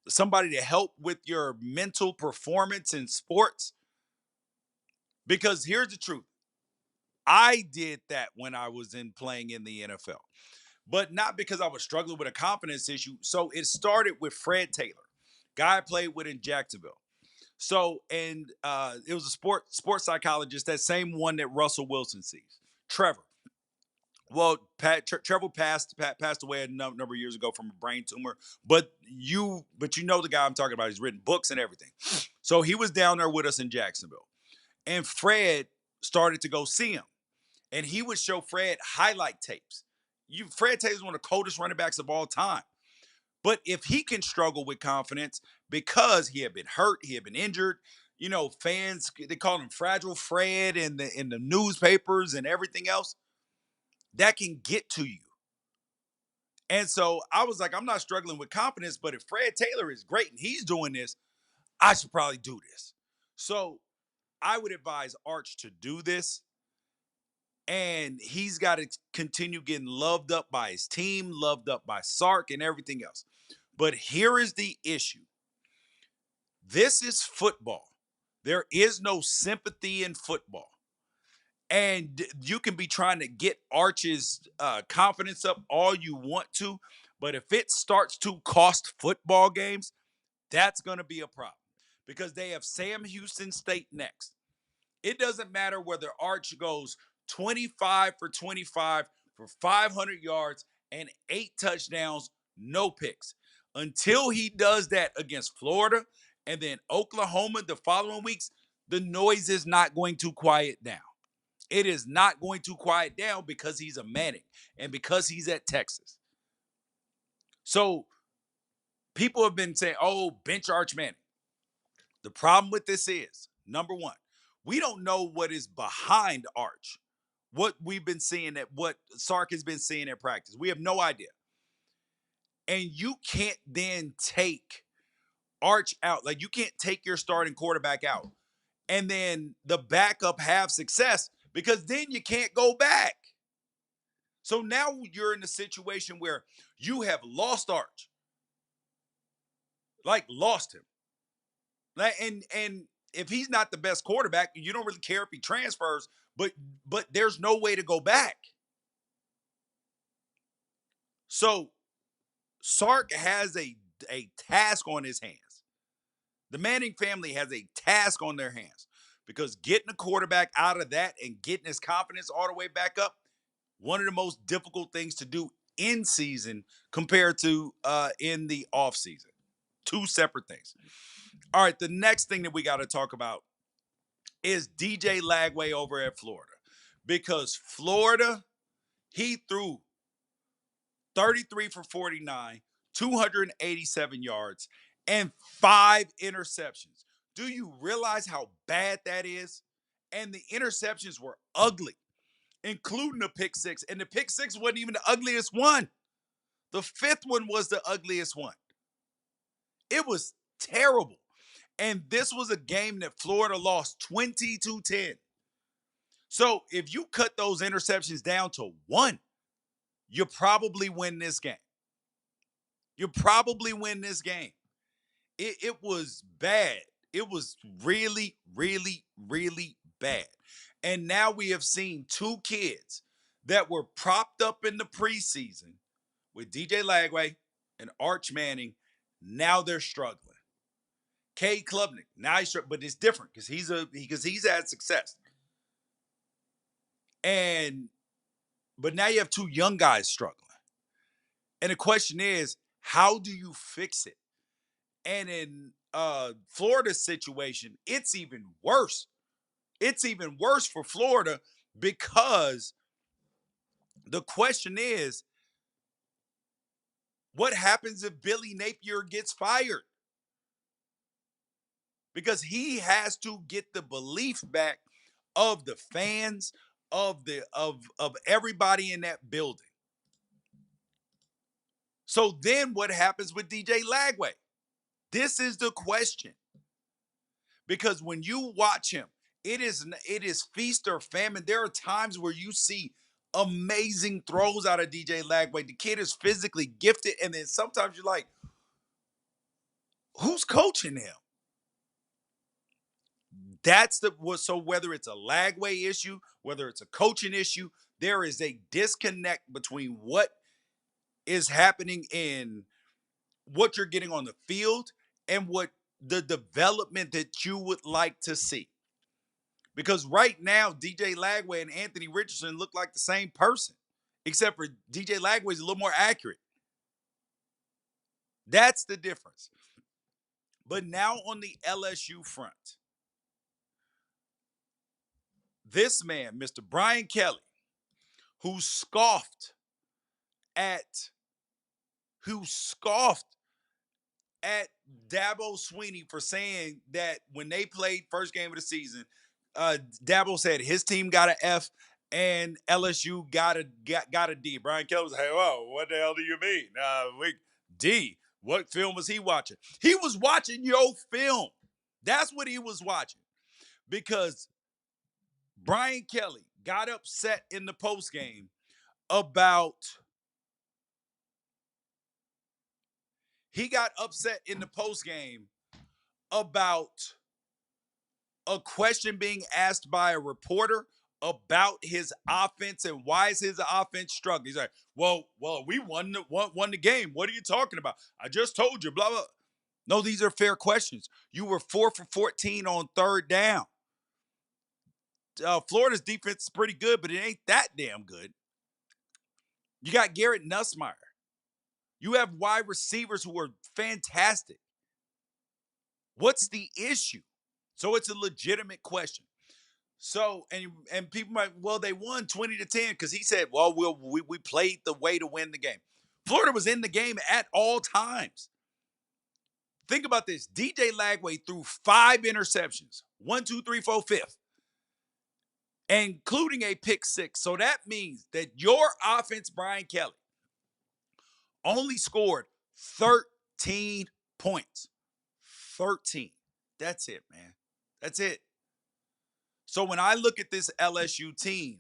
somebody to help with your mental performance in sports. Because here's the truth: I did that when I was in playing in the NFL, but not because I was struggling with a confidence issue. So it started with Fred Taylor, guy I played with in Jacksonville. So, and it was a sports psychologist, that same one that Russell Wilson sees, Trevor. Well, Trevor passed away a number of years ago from a brain tumor. But you know the guy I'm talking about. He's written books and everything. So he was down there with us in Jacksonville, and Fred started to go see him, and he would show Fred highlight tapes. Fred Taylor's one of the coldest running backs of all time. But if he can struggle with confidence because he had been hurt, he had been injured, fans they call him Fragile Fred in the newspapers and everything else, that can get to you. And so I was like, I'm not struggling with confidence, but if Fred Taylor is great and he's doing this, I should probably do this. So I would advise Arch to do this. And he's got to continue getting loved up by his team, loved up by Sark and everything else. But here is the issue. This is football. There is no sympathy in football. And you can be trying to get Arch's confidence up all you want to, but if it starts to cost football games, that's going to be a problem because they have Sam Houston State next. It doesn't matter whether Arch goes 25 for 25 for 500 yards and 8 touchdowns, no picks. Until he does that against Florida and then Oklahoma the following weeks, the noise is not going to quiet down. It is not going to quiet down because he's a Manning and because he's at Texas. So people have been saying, oh, bench Arch Manning. The problem with this is, number one, we don't know what is behind Arch. What we've been seeing what Sark has been seeing at practice. We have no idea. And you can't then take Arch out. Like you can't take your starting quarterback out and then the backup have success because then you can't go back. So now you're in a situation where you have lost Arch. Like lost him. And if he's not the best quarterback, you don't really care if he transfers, but there's no way to go back. So Sark has a task on his hands. The Manning family has a task on their hands because getting a quarterback out of that and getting his confidence all the way back up, one of the most difficult things to do in season compared to in the off season. Two separate things. All right, the next thing that we got to talk about is DJ Lagway over at Florida. Because Florida, he threw 33 for 49, 287 yards, and 5 interceptions. Do you realize how bad that is? And the interceptions were ugly, including the pick six. And the pick six wasn't even the ugliest one. The fifth one was the ugliest one. It was terrible. And this was a game that Florida lost 20-10. So if you cut those interceptions down to 1, you probably win this game. You probably win this game. It was bad. It was really, really, really bad. And now we have seen 2 kids that were propped up in the preseason with DJ Lagway and Arch Manning. Now they're struggling. Cade Klubnik, now he's struggling, but it's different because he's had success. But now you have 2 young guys struggling. And the question is, how do you fix it? And in Florida's situation, it's even worse. It's even worse for Florida because the question is, What happens if Billy Napier gets fired? Because he has to get the belief back of the fans, of everybody in that building. So then what happens with DJ Lagway? This is the question. Because when you watch him, it is feast or famine. There are times where you see amazing throws out of DJ Lagway. The kid is physically gifted, and then sometimes you're like, who's coaching him? That's the so whether it's a Lagway issue, whether it's a coaching issue, there is a disconnect between what is happening in what you're getting on the field and what the development that you would like to see. Because right now, DJ Lagway and Anthony Richardson look like the same person, except for DJ Lagway is a little more accurate. That's the difference. But now on the LSU front, this man, Mr. Brian Kelly, who scoffed at who scoffed at Dabo Swinney for saying that when they played first game of the season, Dabo said his team got an F and LSU got a D. Brian Kelly was like, "Whoa, what the hell do you mean? D? What film was he watching? He was watching your film. That's what he was watching because Brian Kelly got upset in the post game about." He got upset in the post game about a question being asked by a reporter about his offense and why is his offense struggling. He's like, well, we won the game. What are you talking about? I just told you, blah, blah. No, these are fair questions. You were 4 for 14 on third down. Florida's defense is pretty good, but it ain't that damn good. You got Garrett Nussmeier. You have wide receivers who are fantastic. What's the issue? So it's a legitimate question. So and people might, well, they won 20-10 because he said, well, we played the way to win the game. Florida was in the game at all times. Think about this. DJ Lagway threw 5 interceptions. 1, 2, 3, 4, 5th. Including a pick 6. So that means that your offense, Brian Kelly, only scored 13 points. 13. That's it, man. That's it. So when I look at this LSU team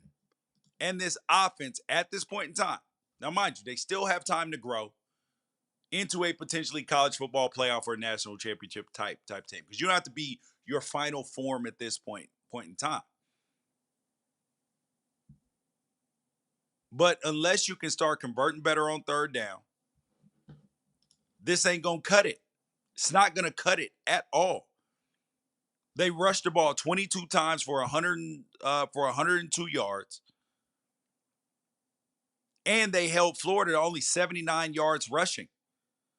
and this offense at this point in time, now mind you, they still have time to grow into a potentially college football playoff or national championship type team because you don't have to be your final form at this point in time. But unless you can start converting better on third down, this ain't going to cut it. It's not going to cut it at all. They rushed the ball 22 times for 102 yards. And they held Florida to only 79 yards rushing.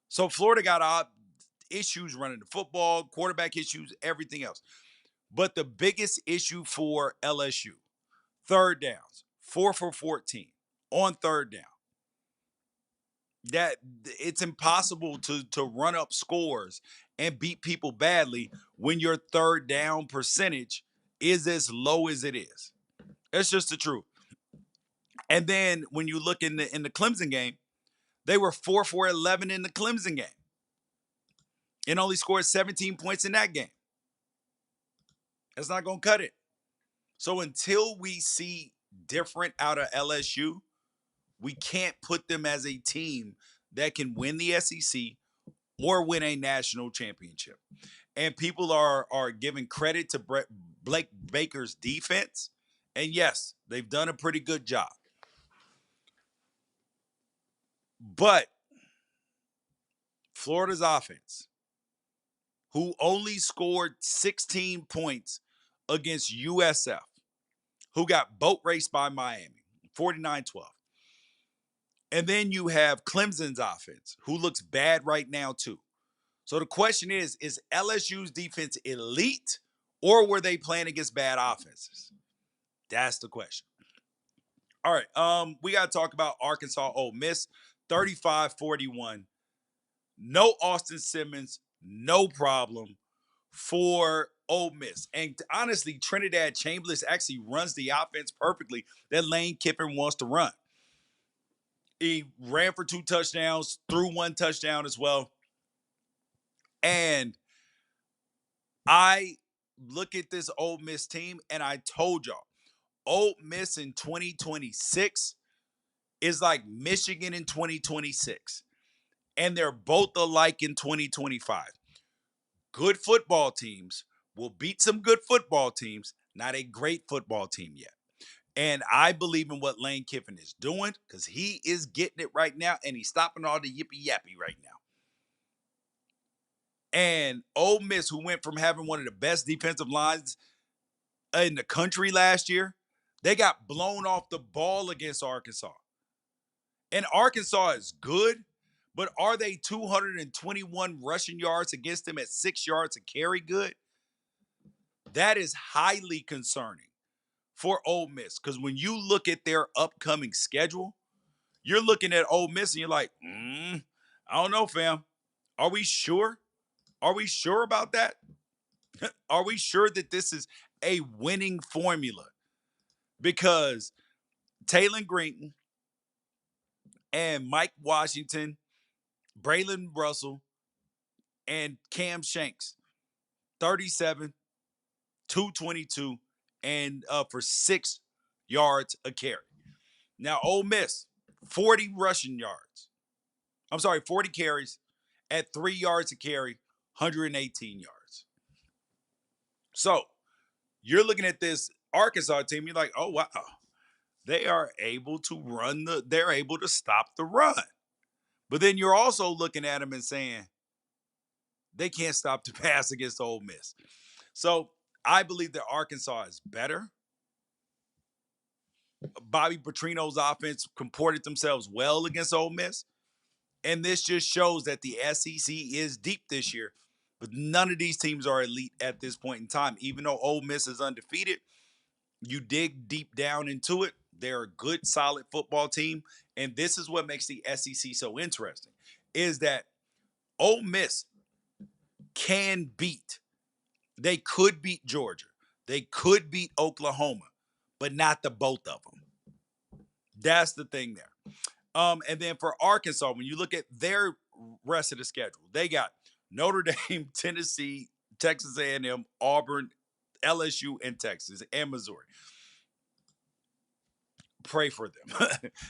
So Florida got issues running the football, quarterback issues, everything else. But the biggest issue for LSU, third downs, 4 for 14 on third down. That it's impossible to run up scores and beat people badly when your third down percentage is as low as it is. That's just the truth. And then when you look in the Clemson game, they were 4 for 11 in the Clemson game and only scored 17 points in that game. That's not going to cut it. So until we see different out of LSU, we can't put them as a team that can win the SEC or win a national championship. And people are giving credit to Blake Baker's defense. And yes, they've done a pretty good job. But Florida's offense, who only scored 16 points against USF, who got boat raced by Miami, 49-12. And then you have Clemson's offense, who looks bad right now too. So the question is LSU's defense elite or were they playing against bad offenses? That's the question. All right, we got to talk about Arkansas Ole Miss. 35-41. No Austin Simmons, no problem for Ole Miss. And honestly, Trinidad Chambers actually runs the offense perfectly that Lane Kiffin wants to run. He ran for 2 touchdowns, threw 1 touchdown as well. And I look at this Ole Miss team, and I told y'all, Ole Miss in 2026 is like Michigan in 2026. And they're both alike in 2025. Good football teams will beat some good football teams, not a great football team yet. And I believe in what Lane Kiffin is doing because he is getting it right now and he's stopping all the yippee yappy right now. And Ole Miss, who went from having one of the best defensive lines in the country last year, they got blown off the ball against Arkansas. And Arkansas is good, but are they 221 rushing yards against them at 6 yards a carry good? That is highly concerning for Ole Miss because when you look at their upcoming schedule, you're looking at Ole Miss and you're like, I don't know, fam. Are we sure? Are we sure about that? Are we sure that this is a winning formula? Because Taylon Green and Mike Washington, Braylon Russell, and Cam Shanks, 37, 222, and for 6 yards a carry. Now, Ole Miss, 40 rushing yards. 40 carries at 3 yards a carry, 118 yards. So you're looking at this Arkansas team, you're like, oh, wow. They are able to they're able to stop the run. But then you're also looking at them and saying, they can't stop the pass against Ole Miss. So I believe that Arkansas is better. Bobby Petrino's offense comported themselves well against Ole Miss. And this just shows that the SEC is deep this year. But none of these teams are elite at this point in time. Even though Ole Miss is undefeated, you dig deep down into it, they're a good, solid football team. And this is what makes the SEC so interesting, is that Ole Miss can beat. They could beat Georgia. They could beat Oklahoma, but not the both of them. That's the thing there. And then for Arkansas, when you look at their rest of the schedule, they got Notre Dame, Tennessee, Texas A&M, Auburn, LSU, and Texas, and Missouri. Pray for them.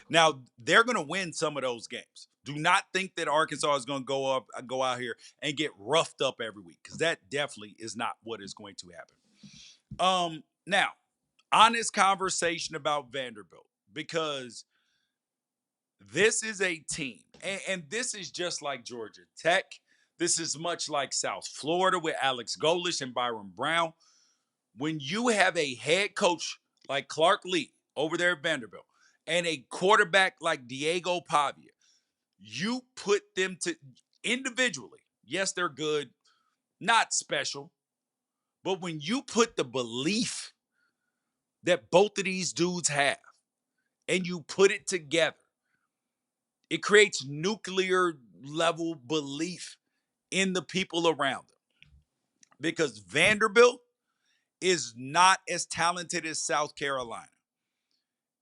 Now, they're going to win some of those games. Do not think that Arkansas is going to go out here and get roughed up every week, because that definitely is not what is going to happen. Now, honest conversation about Vanderbilt, because this is a team, and this is just like Georgia Tech. This is much like South Florida with Alex Golesh and Byron Brown. When you have a head coach like Clark Lee over there at Vanderbilt and a quarterback like Diego Pavia, you put them to individually. Yes, they're good, not special. But when you put the belief that both of these dudes have and you put it together, it creates nuclear level belief in the people around them. Because Vanderbilt is not as talented as South Carolina.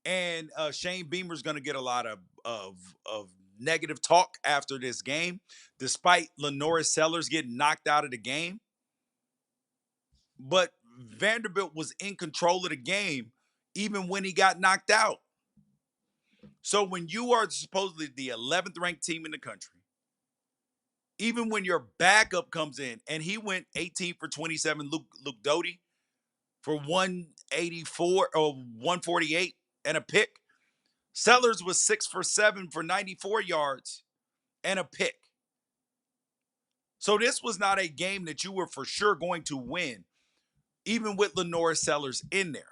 And Shane Beamer's going to get a lot of negative talk after this game, despite Lenora Sellers getting knocked out of the game. But Vanderbilt was in control of the game even when he got knocked out. So when you are supposedly the 11th ranked team in the country, even when your backup comes in, and he went 18 for 27, Luke Doty, for 184 or 148 and a pick. Sellers was 6 for 7 for 94 yards and a pick. So this was not a game that you were for sure going to win, even with Lenora Sellers in there.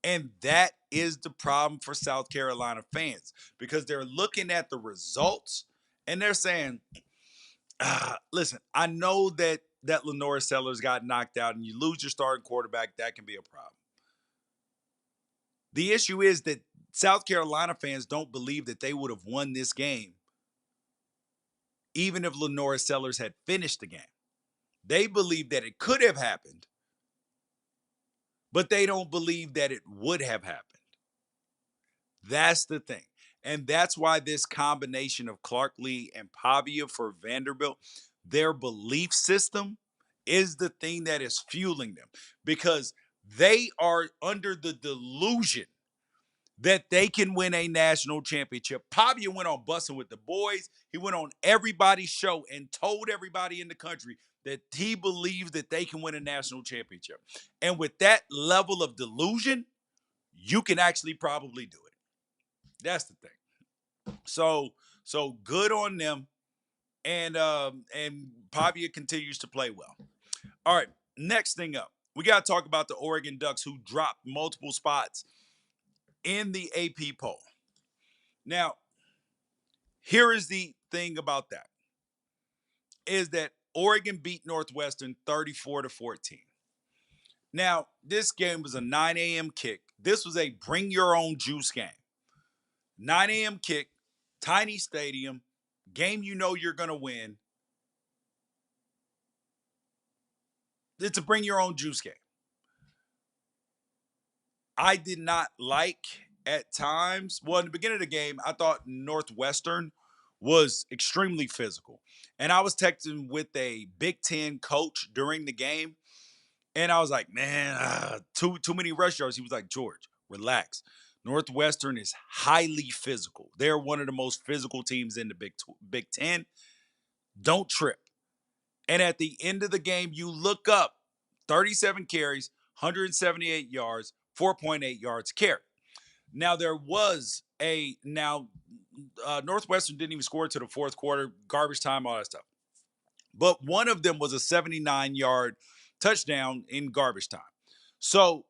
And that is the problem for South Carolina fans, because they're looking at the results and they're saying, listen, I know that Lenora Sellers got knocked out and you lose your starting quarterback, that can be a problem. The issue is that South Carolina fans don't believe that they would have won this game even if Lenora Sellers had finished the game. They believe that it could have happened, but they don't believe that it would have happened. That's the thing. And that's why this combination of Clark Lee and Pavia for Vanderbilt, their belief system is the thing that is fueling them, because they are under the delusion that they can win a national championship. Pavia went on Bussin' with the Boys. He went on everybody's show and told everybody in the country that he believes that they can win a national championship. And with that level of delusion, you can actually probably do it. That's the thing. So good on them. And Pavia continues to play well. All right, next thing up, we got to talk about the Oregon Ducks, who dropped multiple spots in the AP poll. Now, here is the thing about that, is that Oregon beat Northwestern 34-14. Now, this game was a 9 a.m. kick. This was a bring your own juice game. 9 a.m. kick, tiny stadium, game you know you're going to win. It's a bring your own juice game. I did not like at times. Well, in the beginning of the game, I thought Northwestern was extremely physical. And I was texting with a Big Ten coach during the game. And I was like, man, too many rush yards. He was like, George, relax. Northwestern is highly physical. They're one of the most physical teams in the Big Ten. Don't trip. And at the end of the game, you look up 37 carries, 178 yards, 4.8 yards carry. Now, there was Northwestern didn't even score to the fourth quarter, garbage time, all that stuff. But one of them was a 79-yard touchdown in garbage time. So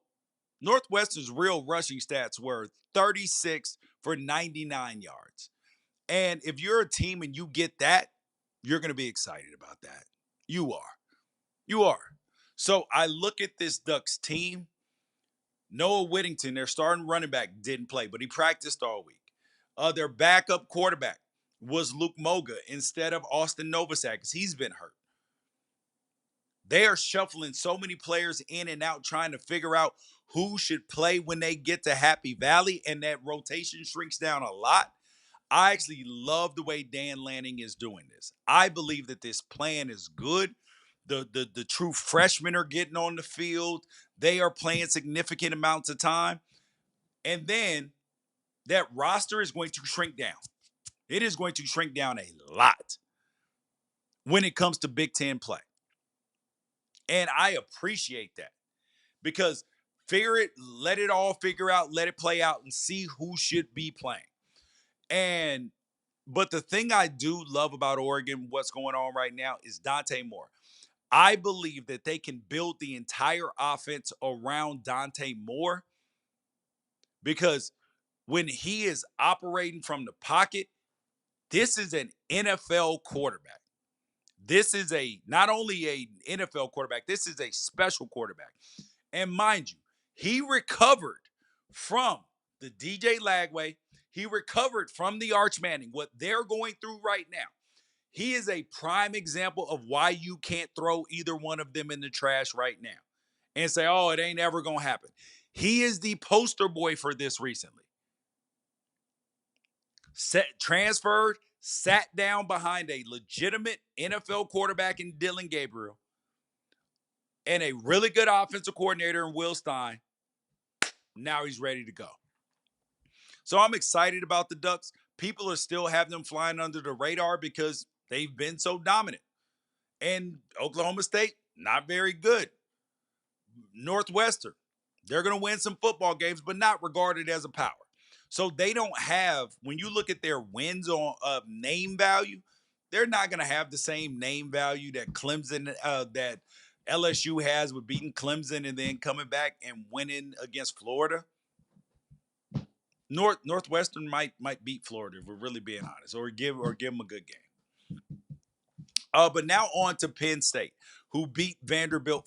Northwestern's real rushing stats were 36 for 99 yards. And if you're a team and you get that, you're going to be excited about that. You are. You are. So I look at this Ducks team. Noah Whittington, their starting running back, didn't play, but he practiced all week. Their backup quarterback was Luke Moga instead of Austin Novosad, because he's been hurt. They are shuffling so many players in and out, trying to figure out who should play when they get to Happy Valley, and that rotation shrinks down a lot. I actually love the way Dan Lanning is doing this. I believe that this plan is good. The true freshmen are getting on the field. They are playing significant amounts of time. And then that roster is going to shrink down. It is going to shrink down a lot when it comes to Big Ten play. And I appreciate that, because let it all figure out, let it play out, and see who should be playing. But the thing I do love about Oregon, what's going on right now, is Dante Moore. I believe that they can build the entire offense around Dante Moore, because when he is operating from the pocket, this is an NFL quarterback. This is not only an NFL quarterback, this is a special quarterback. And mind you, he recovered from the DJ Lagway. He recovered from the Arch Manning, what they're going through right now. He is a prime example of why you can't throw either one of them in the trash right now and say, oh, it ain't ever going to happen. He is the poster boy for this recently. Transferred, sat down behind a legitimate NFL quarterback in Dylan Gabriel and a really good offensive coordinator in Will Stein. Now he's ready to go. So I'm excited about the Ducks. People are still having them flying under the radar because they've been so dominant. And Oklahoma State, not very good. Northwestern, they're going to win some football games, but not regarded as a power. So they don't have, when you look at their wins on name value, they're not going to have the same name value that Clemson, that LSU has with beating Clemson and then coming back and winning against Florida. Northwestern might beat Florida, if we're really being honest, or give them a good game. But now on to Penn State, who beat Villanova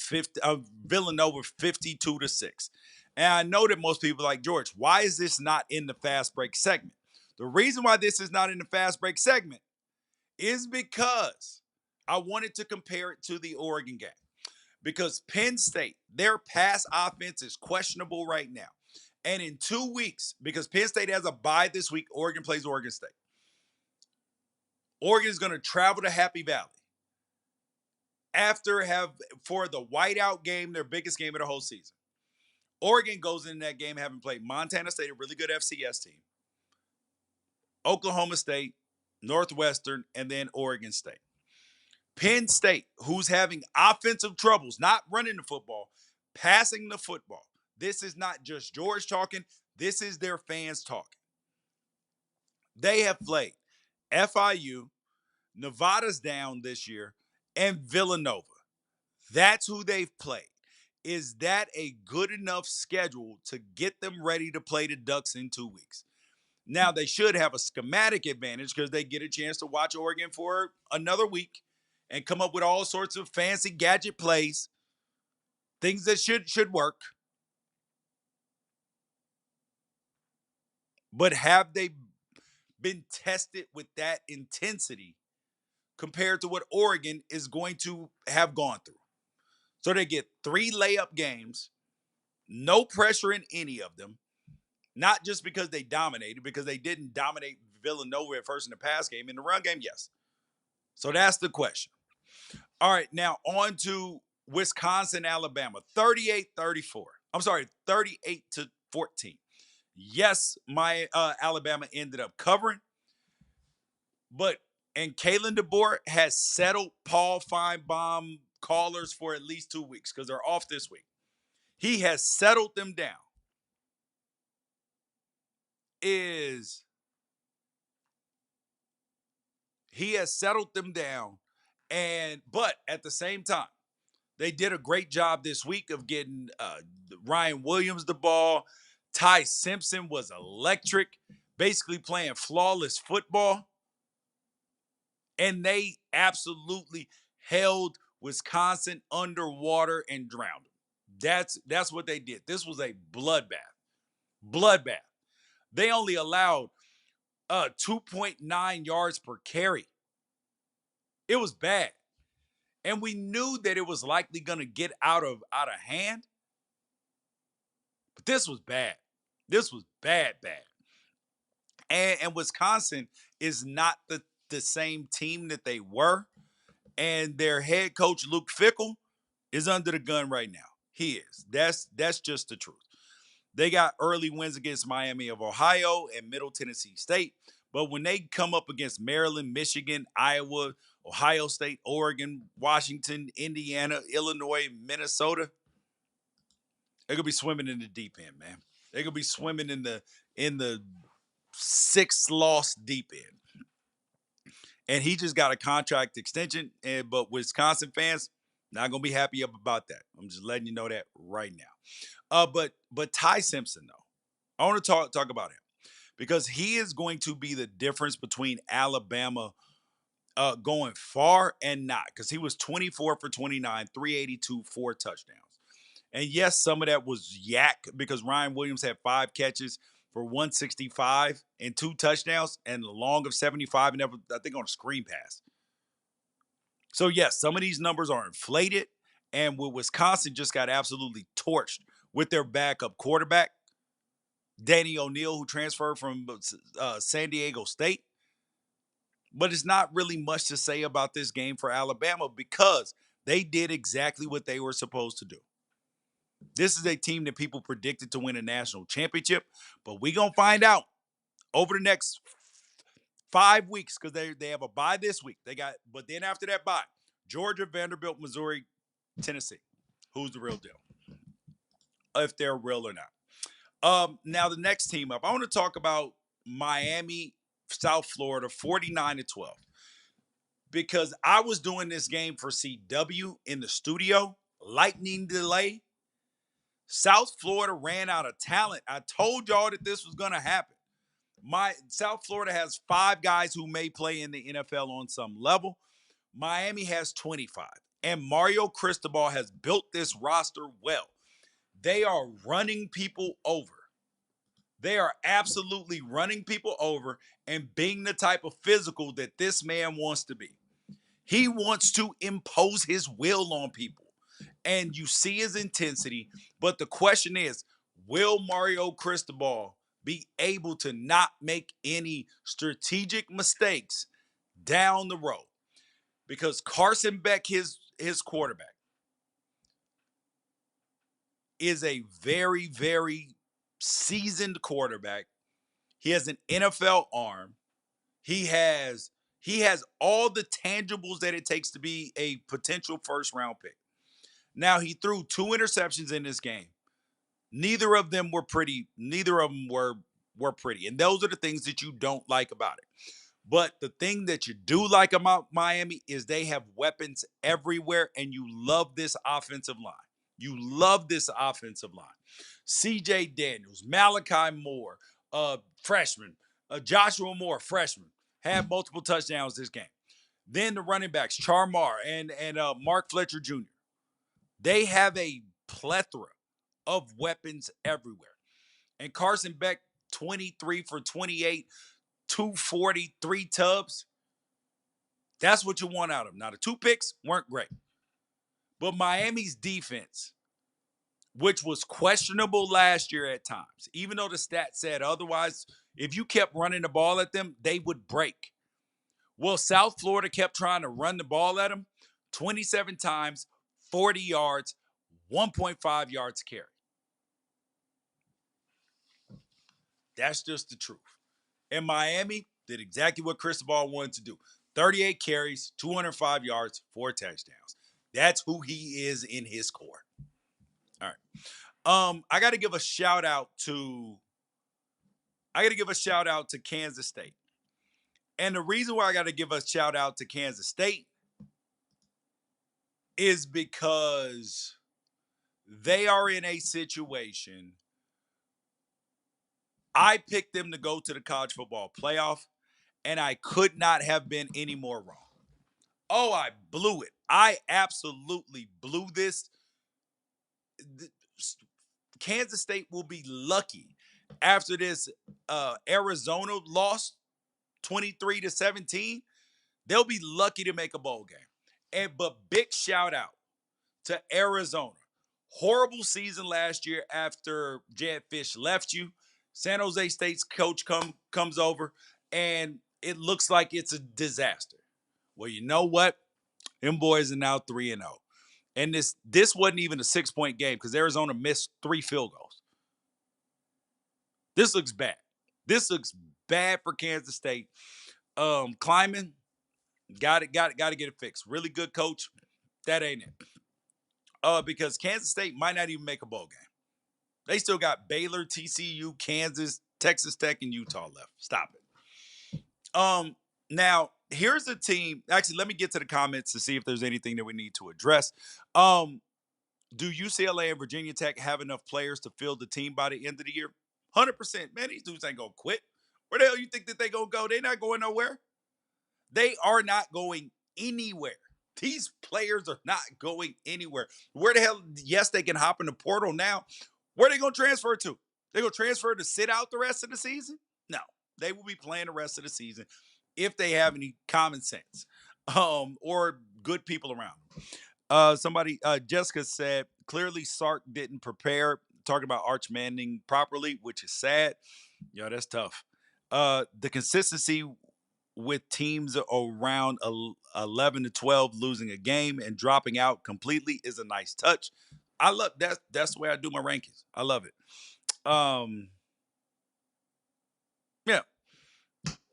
52-6. And I know that most people are like, George, why is this not in the fast break segment? The reason why this is not in the fast break segment is because I wanted to compare it to the Oregon game. Because Penn State, their pass offense is questionable right now. And in 2 weeks, because Penn State has a bye this week, Oregon plays Oregon State. Oregon is going to travel to Happy Valley for the whiteout game, their biggest game of the whole season. Oregon goes in that game having played Montana State, a really good FCS team, Oklahoma State, Northwestern, and then Oregon State. Penn State, who's having offensive troubles, not running the football, passing the football. This is not just George talking. This is their fans talking. They have played FIU, Nevada's down this year, and Villanova. That's who they've played. Is that a good enough schedule to get them ready to play the Ducks in 2 weeks? Now, they should have a schematic advantage because they get a chance to watch Oregon for another week and come up with all sorts of fancy gadget plays, things that should work. But have they been tested with that intensity compared to what Oregon is going to have gone through? So they get 3 layup games, no pressure in any of them, not just because they dominated, because they didn't dominate Villanova at first in the pass game. In the run game, yes. So that's the question. All right, now on to Wisconsin, Alabama, 38-34. I'm sorry, 38-14. Yes, my Alabama ended up covering, and Kalen DeBoer has settled Paul Feinbaum callers for at least 2 weeks because they're off this week. He has settled them down. He has settled them down, but at the same time, they did a great job this week of getting Ryan Williams the ball. Ty Simpson was electric, basically playing flawless football. And they absolutely held Wisconsin underwater and drowned them. That's what they did. This was a bloodbath. Bloodbath. They only allowed 2.9 yards per carry. It was bad. And we knew that it was likely going to get out of hand. But this was bad. This was bad. And Wisconsin is not the same team that they were. And their head coach, Luke Fickell, is under the gun right now. He is. That's just the truth. They got early wins against Miami of Ohio and Middle Tennessee State. But when they come up against Maryland, Michigan, Iowa, Ohio State, Oregon, Washington, Indiana, Illinois, Minnesota, they're gonna be swimming in the deep end, man. They're gonna be swimming in the 6-loss deep end. And he just got a contract extension, but Wisconsin fans not gonna be happy about that. I'm just letting you know that right now. But Ty Simpson though, I want to talk about him because he is going to be the difference between Alabama going far and not, because he was 24 for 29, 382, 4 touchdowns. And yes, some of that was yak because Ryan Williams had 5 catches for 165 and 2 touchdowns and a long of 75 and I think on a screen pass. So yes, some of these numbers are inflated, and Wisconsin just got absolutely torched with their backup quarterback, Danny O'Neal, who transferred from San Diego State. But it's not really much to say about this game for Alabama because they did exactly what they were supposed to do. This is a team that people predicted to win a national championship, but we're going to find out over the next 5 weeks because they have a bye this week. But then after that bye, Georgia, Vanderbilt, Missouri, Tennessee. Who's the real deal? If they're real or not. Now, the next team up, I want to talk about Miami, South Florida, 49-12. Because I was doing this game for CW in the studio, lightning delay. South Florida ran out of talent. I told y'all that this was going to happen. South Florida has 5 guys who may play in the NFL on some level. Miami has 25. And Mario Cristobal has built this roster well. They are running people over. They are absolutely running people over and being the type of physical that this man wants to be. He wants to impose his will on people. And you see his intensity. But the question is, will Mario Cristobal be able to not make any strategic mistakes down the road? Because Carson Beck, his quarterback, is a very, very seasoned quarterback. He has an NFL arm. He has all the tangibles that it takes to be a potential first round pick. Now he threw 2 interceptions in this game. Neither of them were pretty. Neither of them were pretty. And those are the things that you don't like about it. But the thing that you do like about Miami is they have weapons everywhere, and you love this offensive line. You love this offensive line. C.J. Daniels, Malachi Moore, freshman, Joshua Moore, freshman, had multiple touchdowns this game. Then the running backs, Charmar and Mark Fletcher Jr. They have a plethora of weapons everywhere. And Carson Beck, 23 for 28, 240, 3 tubs. That's what you want out of him. Now, the 2 picks weren't great. But Miami's defense, which was questionable last year at times, even though the stats said otherwise, if you kept running the ball at them, they would break. Well, South Florida kept trying to run the ball at them 27 times, 40 yards, 1.5 yards carry. That's just the truth. And Miami did exactly what Cristobal wanted to do. 38 carries, 205 yards, 4 touchdowns. That's who he is in his core. All right. I got to give a shout out to Kansas State. And the reason why I got to give a shout out to Kansas State is because they are in a situation. I picked them to go to the college football playoff, and I could not have been any more wrong. Oh, I blew it. I absolutely blew this. Kansas State will be lucky after this Arizona loss 23-17. They'll be lucky to make a bowl game. But big shout out to Arizona. Horrible season last year after Jed Fish left you. San Jose State's coach comes over, and it looks like it's a disaster. Well, you know what? Them boys are now 3-0. And this wasn't even a 6-point game because Arizona missed 3 field goals. This looks bad. This looks bad for Kansas State. Kleiman, got to get it fixed. Really good coach. That ain't it. Because Kansas State might not even make a bowl game. They still got Baylor, TCU, Kansas, Texas Tech, and Utah left. Stop it. Now, here's a team. Actually, let me get to the comments to see if there's anything that we need to address. Do UCLA and Virginia Tech have enough players to field the team by the end of the year? 100%. Man, these dudes ain't going to quit. Where the hell you think that they going to go? They're not going nowhere. They are not going anywhere. These players are not going anywhere. Where the hell? Yes, they can hop in the portal now. Where are they going to transfer to? They going to transfer to sit out the rest of the season? No. They will be playing the rest of the season if they have any common sense or good people around them. Jessica said, clearly Sark didn't prepare, talking about Arch Manning properly, which is sad. Yeah, that's tough. The consistency with teams around 11 to 12 losing a game and dropping out completely is a nice touch. I love that. That's the way I do my rankings. I love it. Yeah.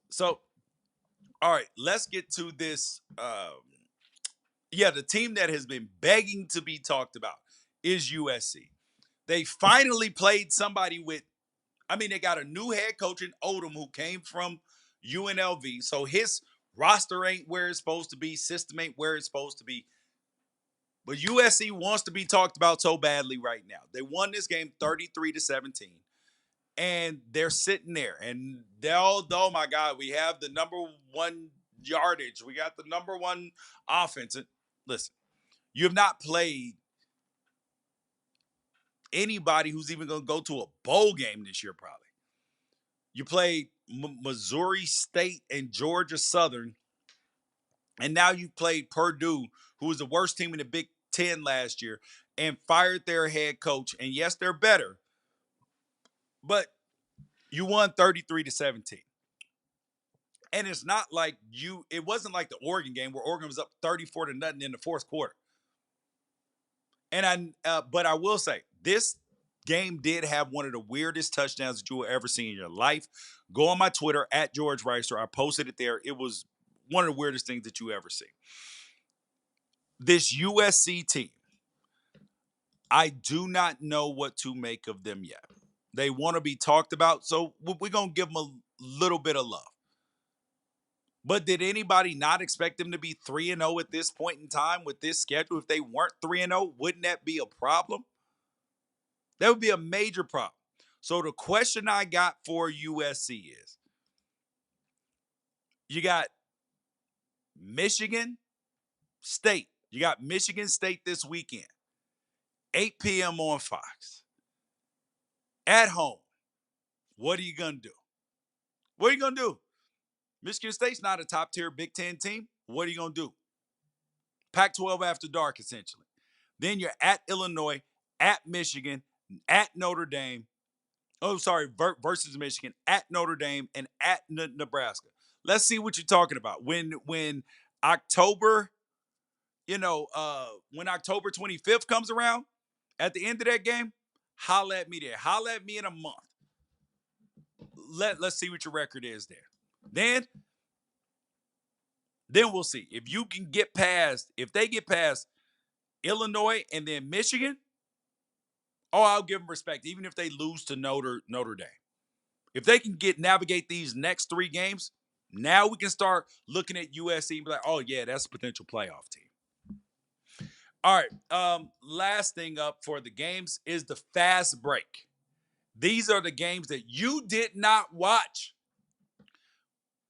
So, all right, let's get to this. The team that has been begging to be talked about is USC. They finally played somebody they got a new head coach in Odom who came from UNLV. So his roster ain't where it's supposed to be. System ain't where it's supposed to be. But USC wants to be talked about so badly right now. They won this game 33-17. And they're sitting there. And oh my God, we have the number 1 yardage. We got the number 1 offense. And listen, you have not played anybody who's even going to go to a bowl game this year, probably. You played Missouri State and Georgia Southern, and now you played Purdue, who was the worst team in the Big Ten last year, and fired their head coach. And yes, they're better, but you won 33-17. And it's not like it wasn't like the Oregon game where Oregon was up 34-0 in the fourth quarter. But I will say, this game did have one of the weirdest touchdowns that you will ever see in your life. Go on my Twitter at George Wrighster. I posted it there. It was one of the weirdest things that you ever see. This USC team, I do not know what to make of them yet. They want to be talked about, so we're going to give them a little bit of love. But did anybody not expect them to be 3-0 at this point in time with this schedule? If they weren't 3-0, wouldn't that be a problem? That would be a major problem. So the question I got for USC is, you got Michigan State. You got Michigan State this weekend, 8 p.m. on Fox. At home, what are you going to do? What are you going to do? Michigan State's not a top-tier Big Ten team. What are you going to do? Pac-12 after dark, essentially. Then you're at Illinois, at Michigan, at Notre Dame. Oh, sorry, versus Michigan, at Notre Dame, and at Nebraska. Let's see what you're talking about. When October, when October 25th comes around, at the end of that game, holla at me there. Holla at me in a month. Let's see what your record is there. Then we'll see. If you can get past, if they get past Illinois and then Michigan, I'll give them respect, even if they lose to Notre Dame. If they can navigate these next 3 games, now we can start looking at USC and be like, oh, yeah, that's a potential playoff team. All right, last thing up for the games is the fast break. These are the games that you did not watch,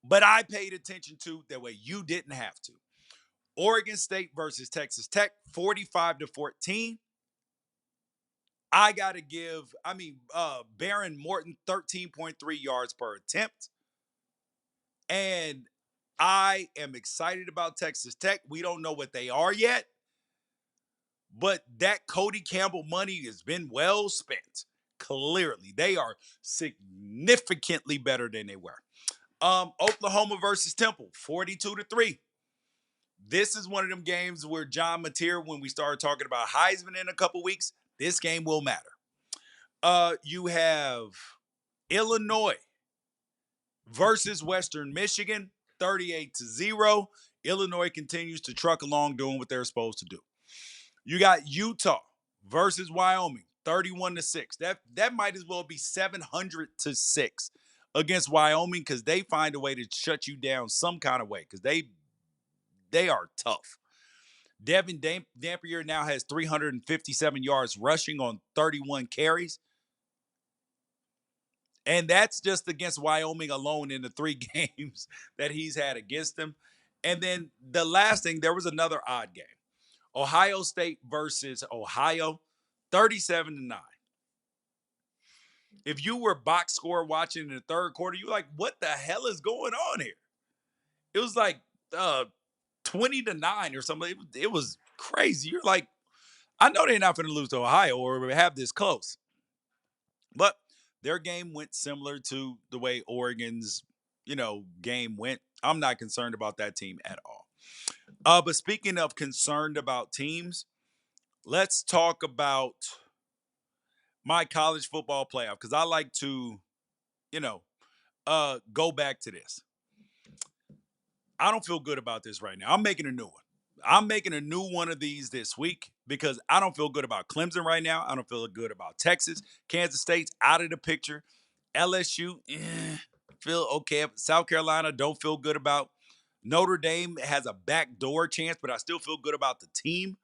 but I paid attention to that way you didn't have to. Oregon State versus Texas Tech, 45-14. I got to give, Baron Morton, 13.3 yards per attempt. And I am excited about Texas Tech. We don't know what they are yet, but that Cody Campbell money has been well spent. Clearly, they are significantly better than they were. Oklahoma versus Temple, 42-3. This is one of them games where John Mateer, when we started talking about Heisman in a couple weeks, this game will matter. You have Illinois versus Western Michigan, 38-0. Illinois continues to truck along doing what they're supposed to do. You got Utah versus Wyoming, 31-6. That might as well be 700-6 against Wyoming, because they find a way to shut you down some kind of way, because they are tough. Devin Dampier now has 357 yards rushing on 31 carries. And that's just against Wyoming alone in the 3 games that he's had against them. And then the last thing, there was another odd game. Ohio State versus Ohio, 37-9. If you were box score watching in the third quarter, you're like, what the hell is going on here? It was like 20-9 or something. It was crazy. You're like, I know they're not going to lose to Ohio or have this close. But their game went similar to the way Oregon's, game went. I'm not concerned about that team at all. But speaking of concerned about teams, let's talk about my college football playoff, because I like to, go back to this. I don't feel good about this right now. I'm making a new one. I'm making a new one of these this week because I don't feel good about Clemson right now. I don't feel good about Texas. Kansas State's out of the picture. LSU, feel okay. South Carolina, don't feel good about. Notre Dame has a backdoor chance, but I still feel good about the team.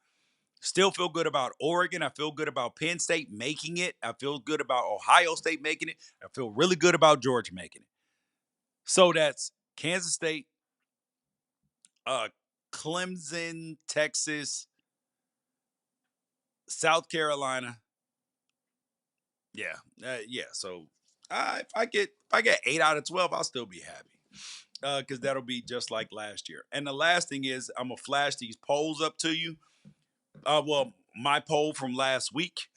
Still feel good about Oregon. I feel good about Penn State making it. I feel good about Ohio State making it. I feel really good about Georgia making it. So that's Kansas State, Clemson, Texas, South Carolina. Yeah. So If I get 8 out of 12, I'll still be happy. Because that'll be just like last year. And the last thing is, I'm gonna flash these polls up to you. Well, my poll from last week.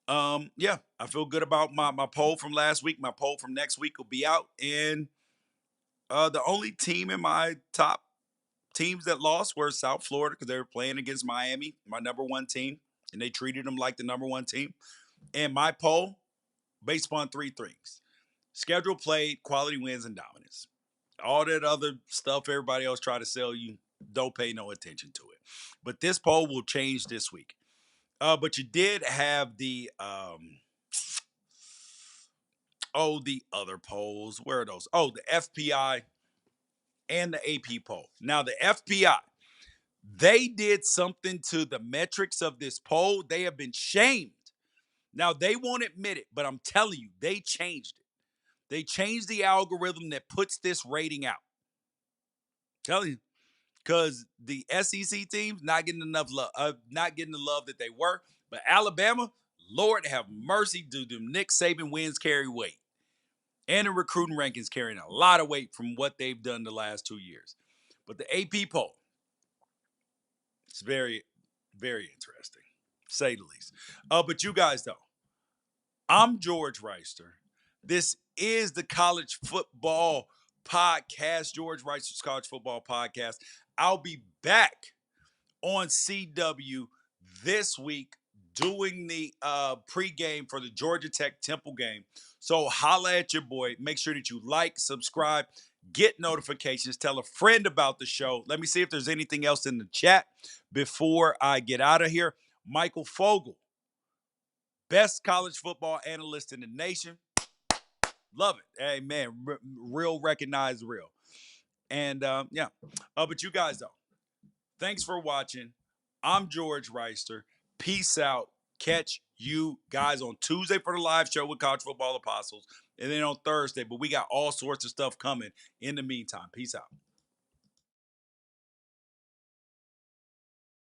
Yeah, I feel good about my poll from last week. My poll from next week will be out, and the only team in my top teams that lost were South Florida because they were playing against Miami, my number one team, and they treated them like the number one team. And my poll, based upon three things: schedule played, quality wins, and dominance. All that other stuff everybody else try to sell you, don't pay no attention to it. But this poll will change this week. But you did have the other polls. Where are those? Oh, the FPI and the AP poll. Now the FPI, they did something to the metrics of this poll. They have been shamed. Now they won't admit it, but I'm telling you, they changed it. They changed the algorithm that puts this rating out. Tell you, because the SEC teams not getting enough love, not getting the love that they were. But Alabama, Lord have mercy, do them Nick Saban wins carry weight, and the recruiting rankings carrying a lot of weight from what they've done the last 2 years. But the AP poll, it's very, very interesting, to say the least. But you guys though, I'm George Wrighster. This is the college football podcast, George Wrighster's college football podcast. I'll be back on CW this week doing the pregame for the Georgia Tech Temple game. So holla at your boy. Make sure that you like, subscribe, get notifications, tell a friend about the show. Let me see if there's anything else in the chat before I get out of here. Michael Fogel, best college football analyst in the nation. Love it. Hey, man, real recognize real. And yeah. But you guys, though, thanks for watching. I'm George Wrighster. Peace out. Catch you guys on Tuesday for the live show with College Football Apostles, and then on Thursday. But we got all sorts of stuff coming in the meantime. Peace out.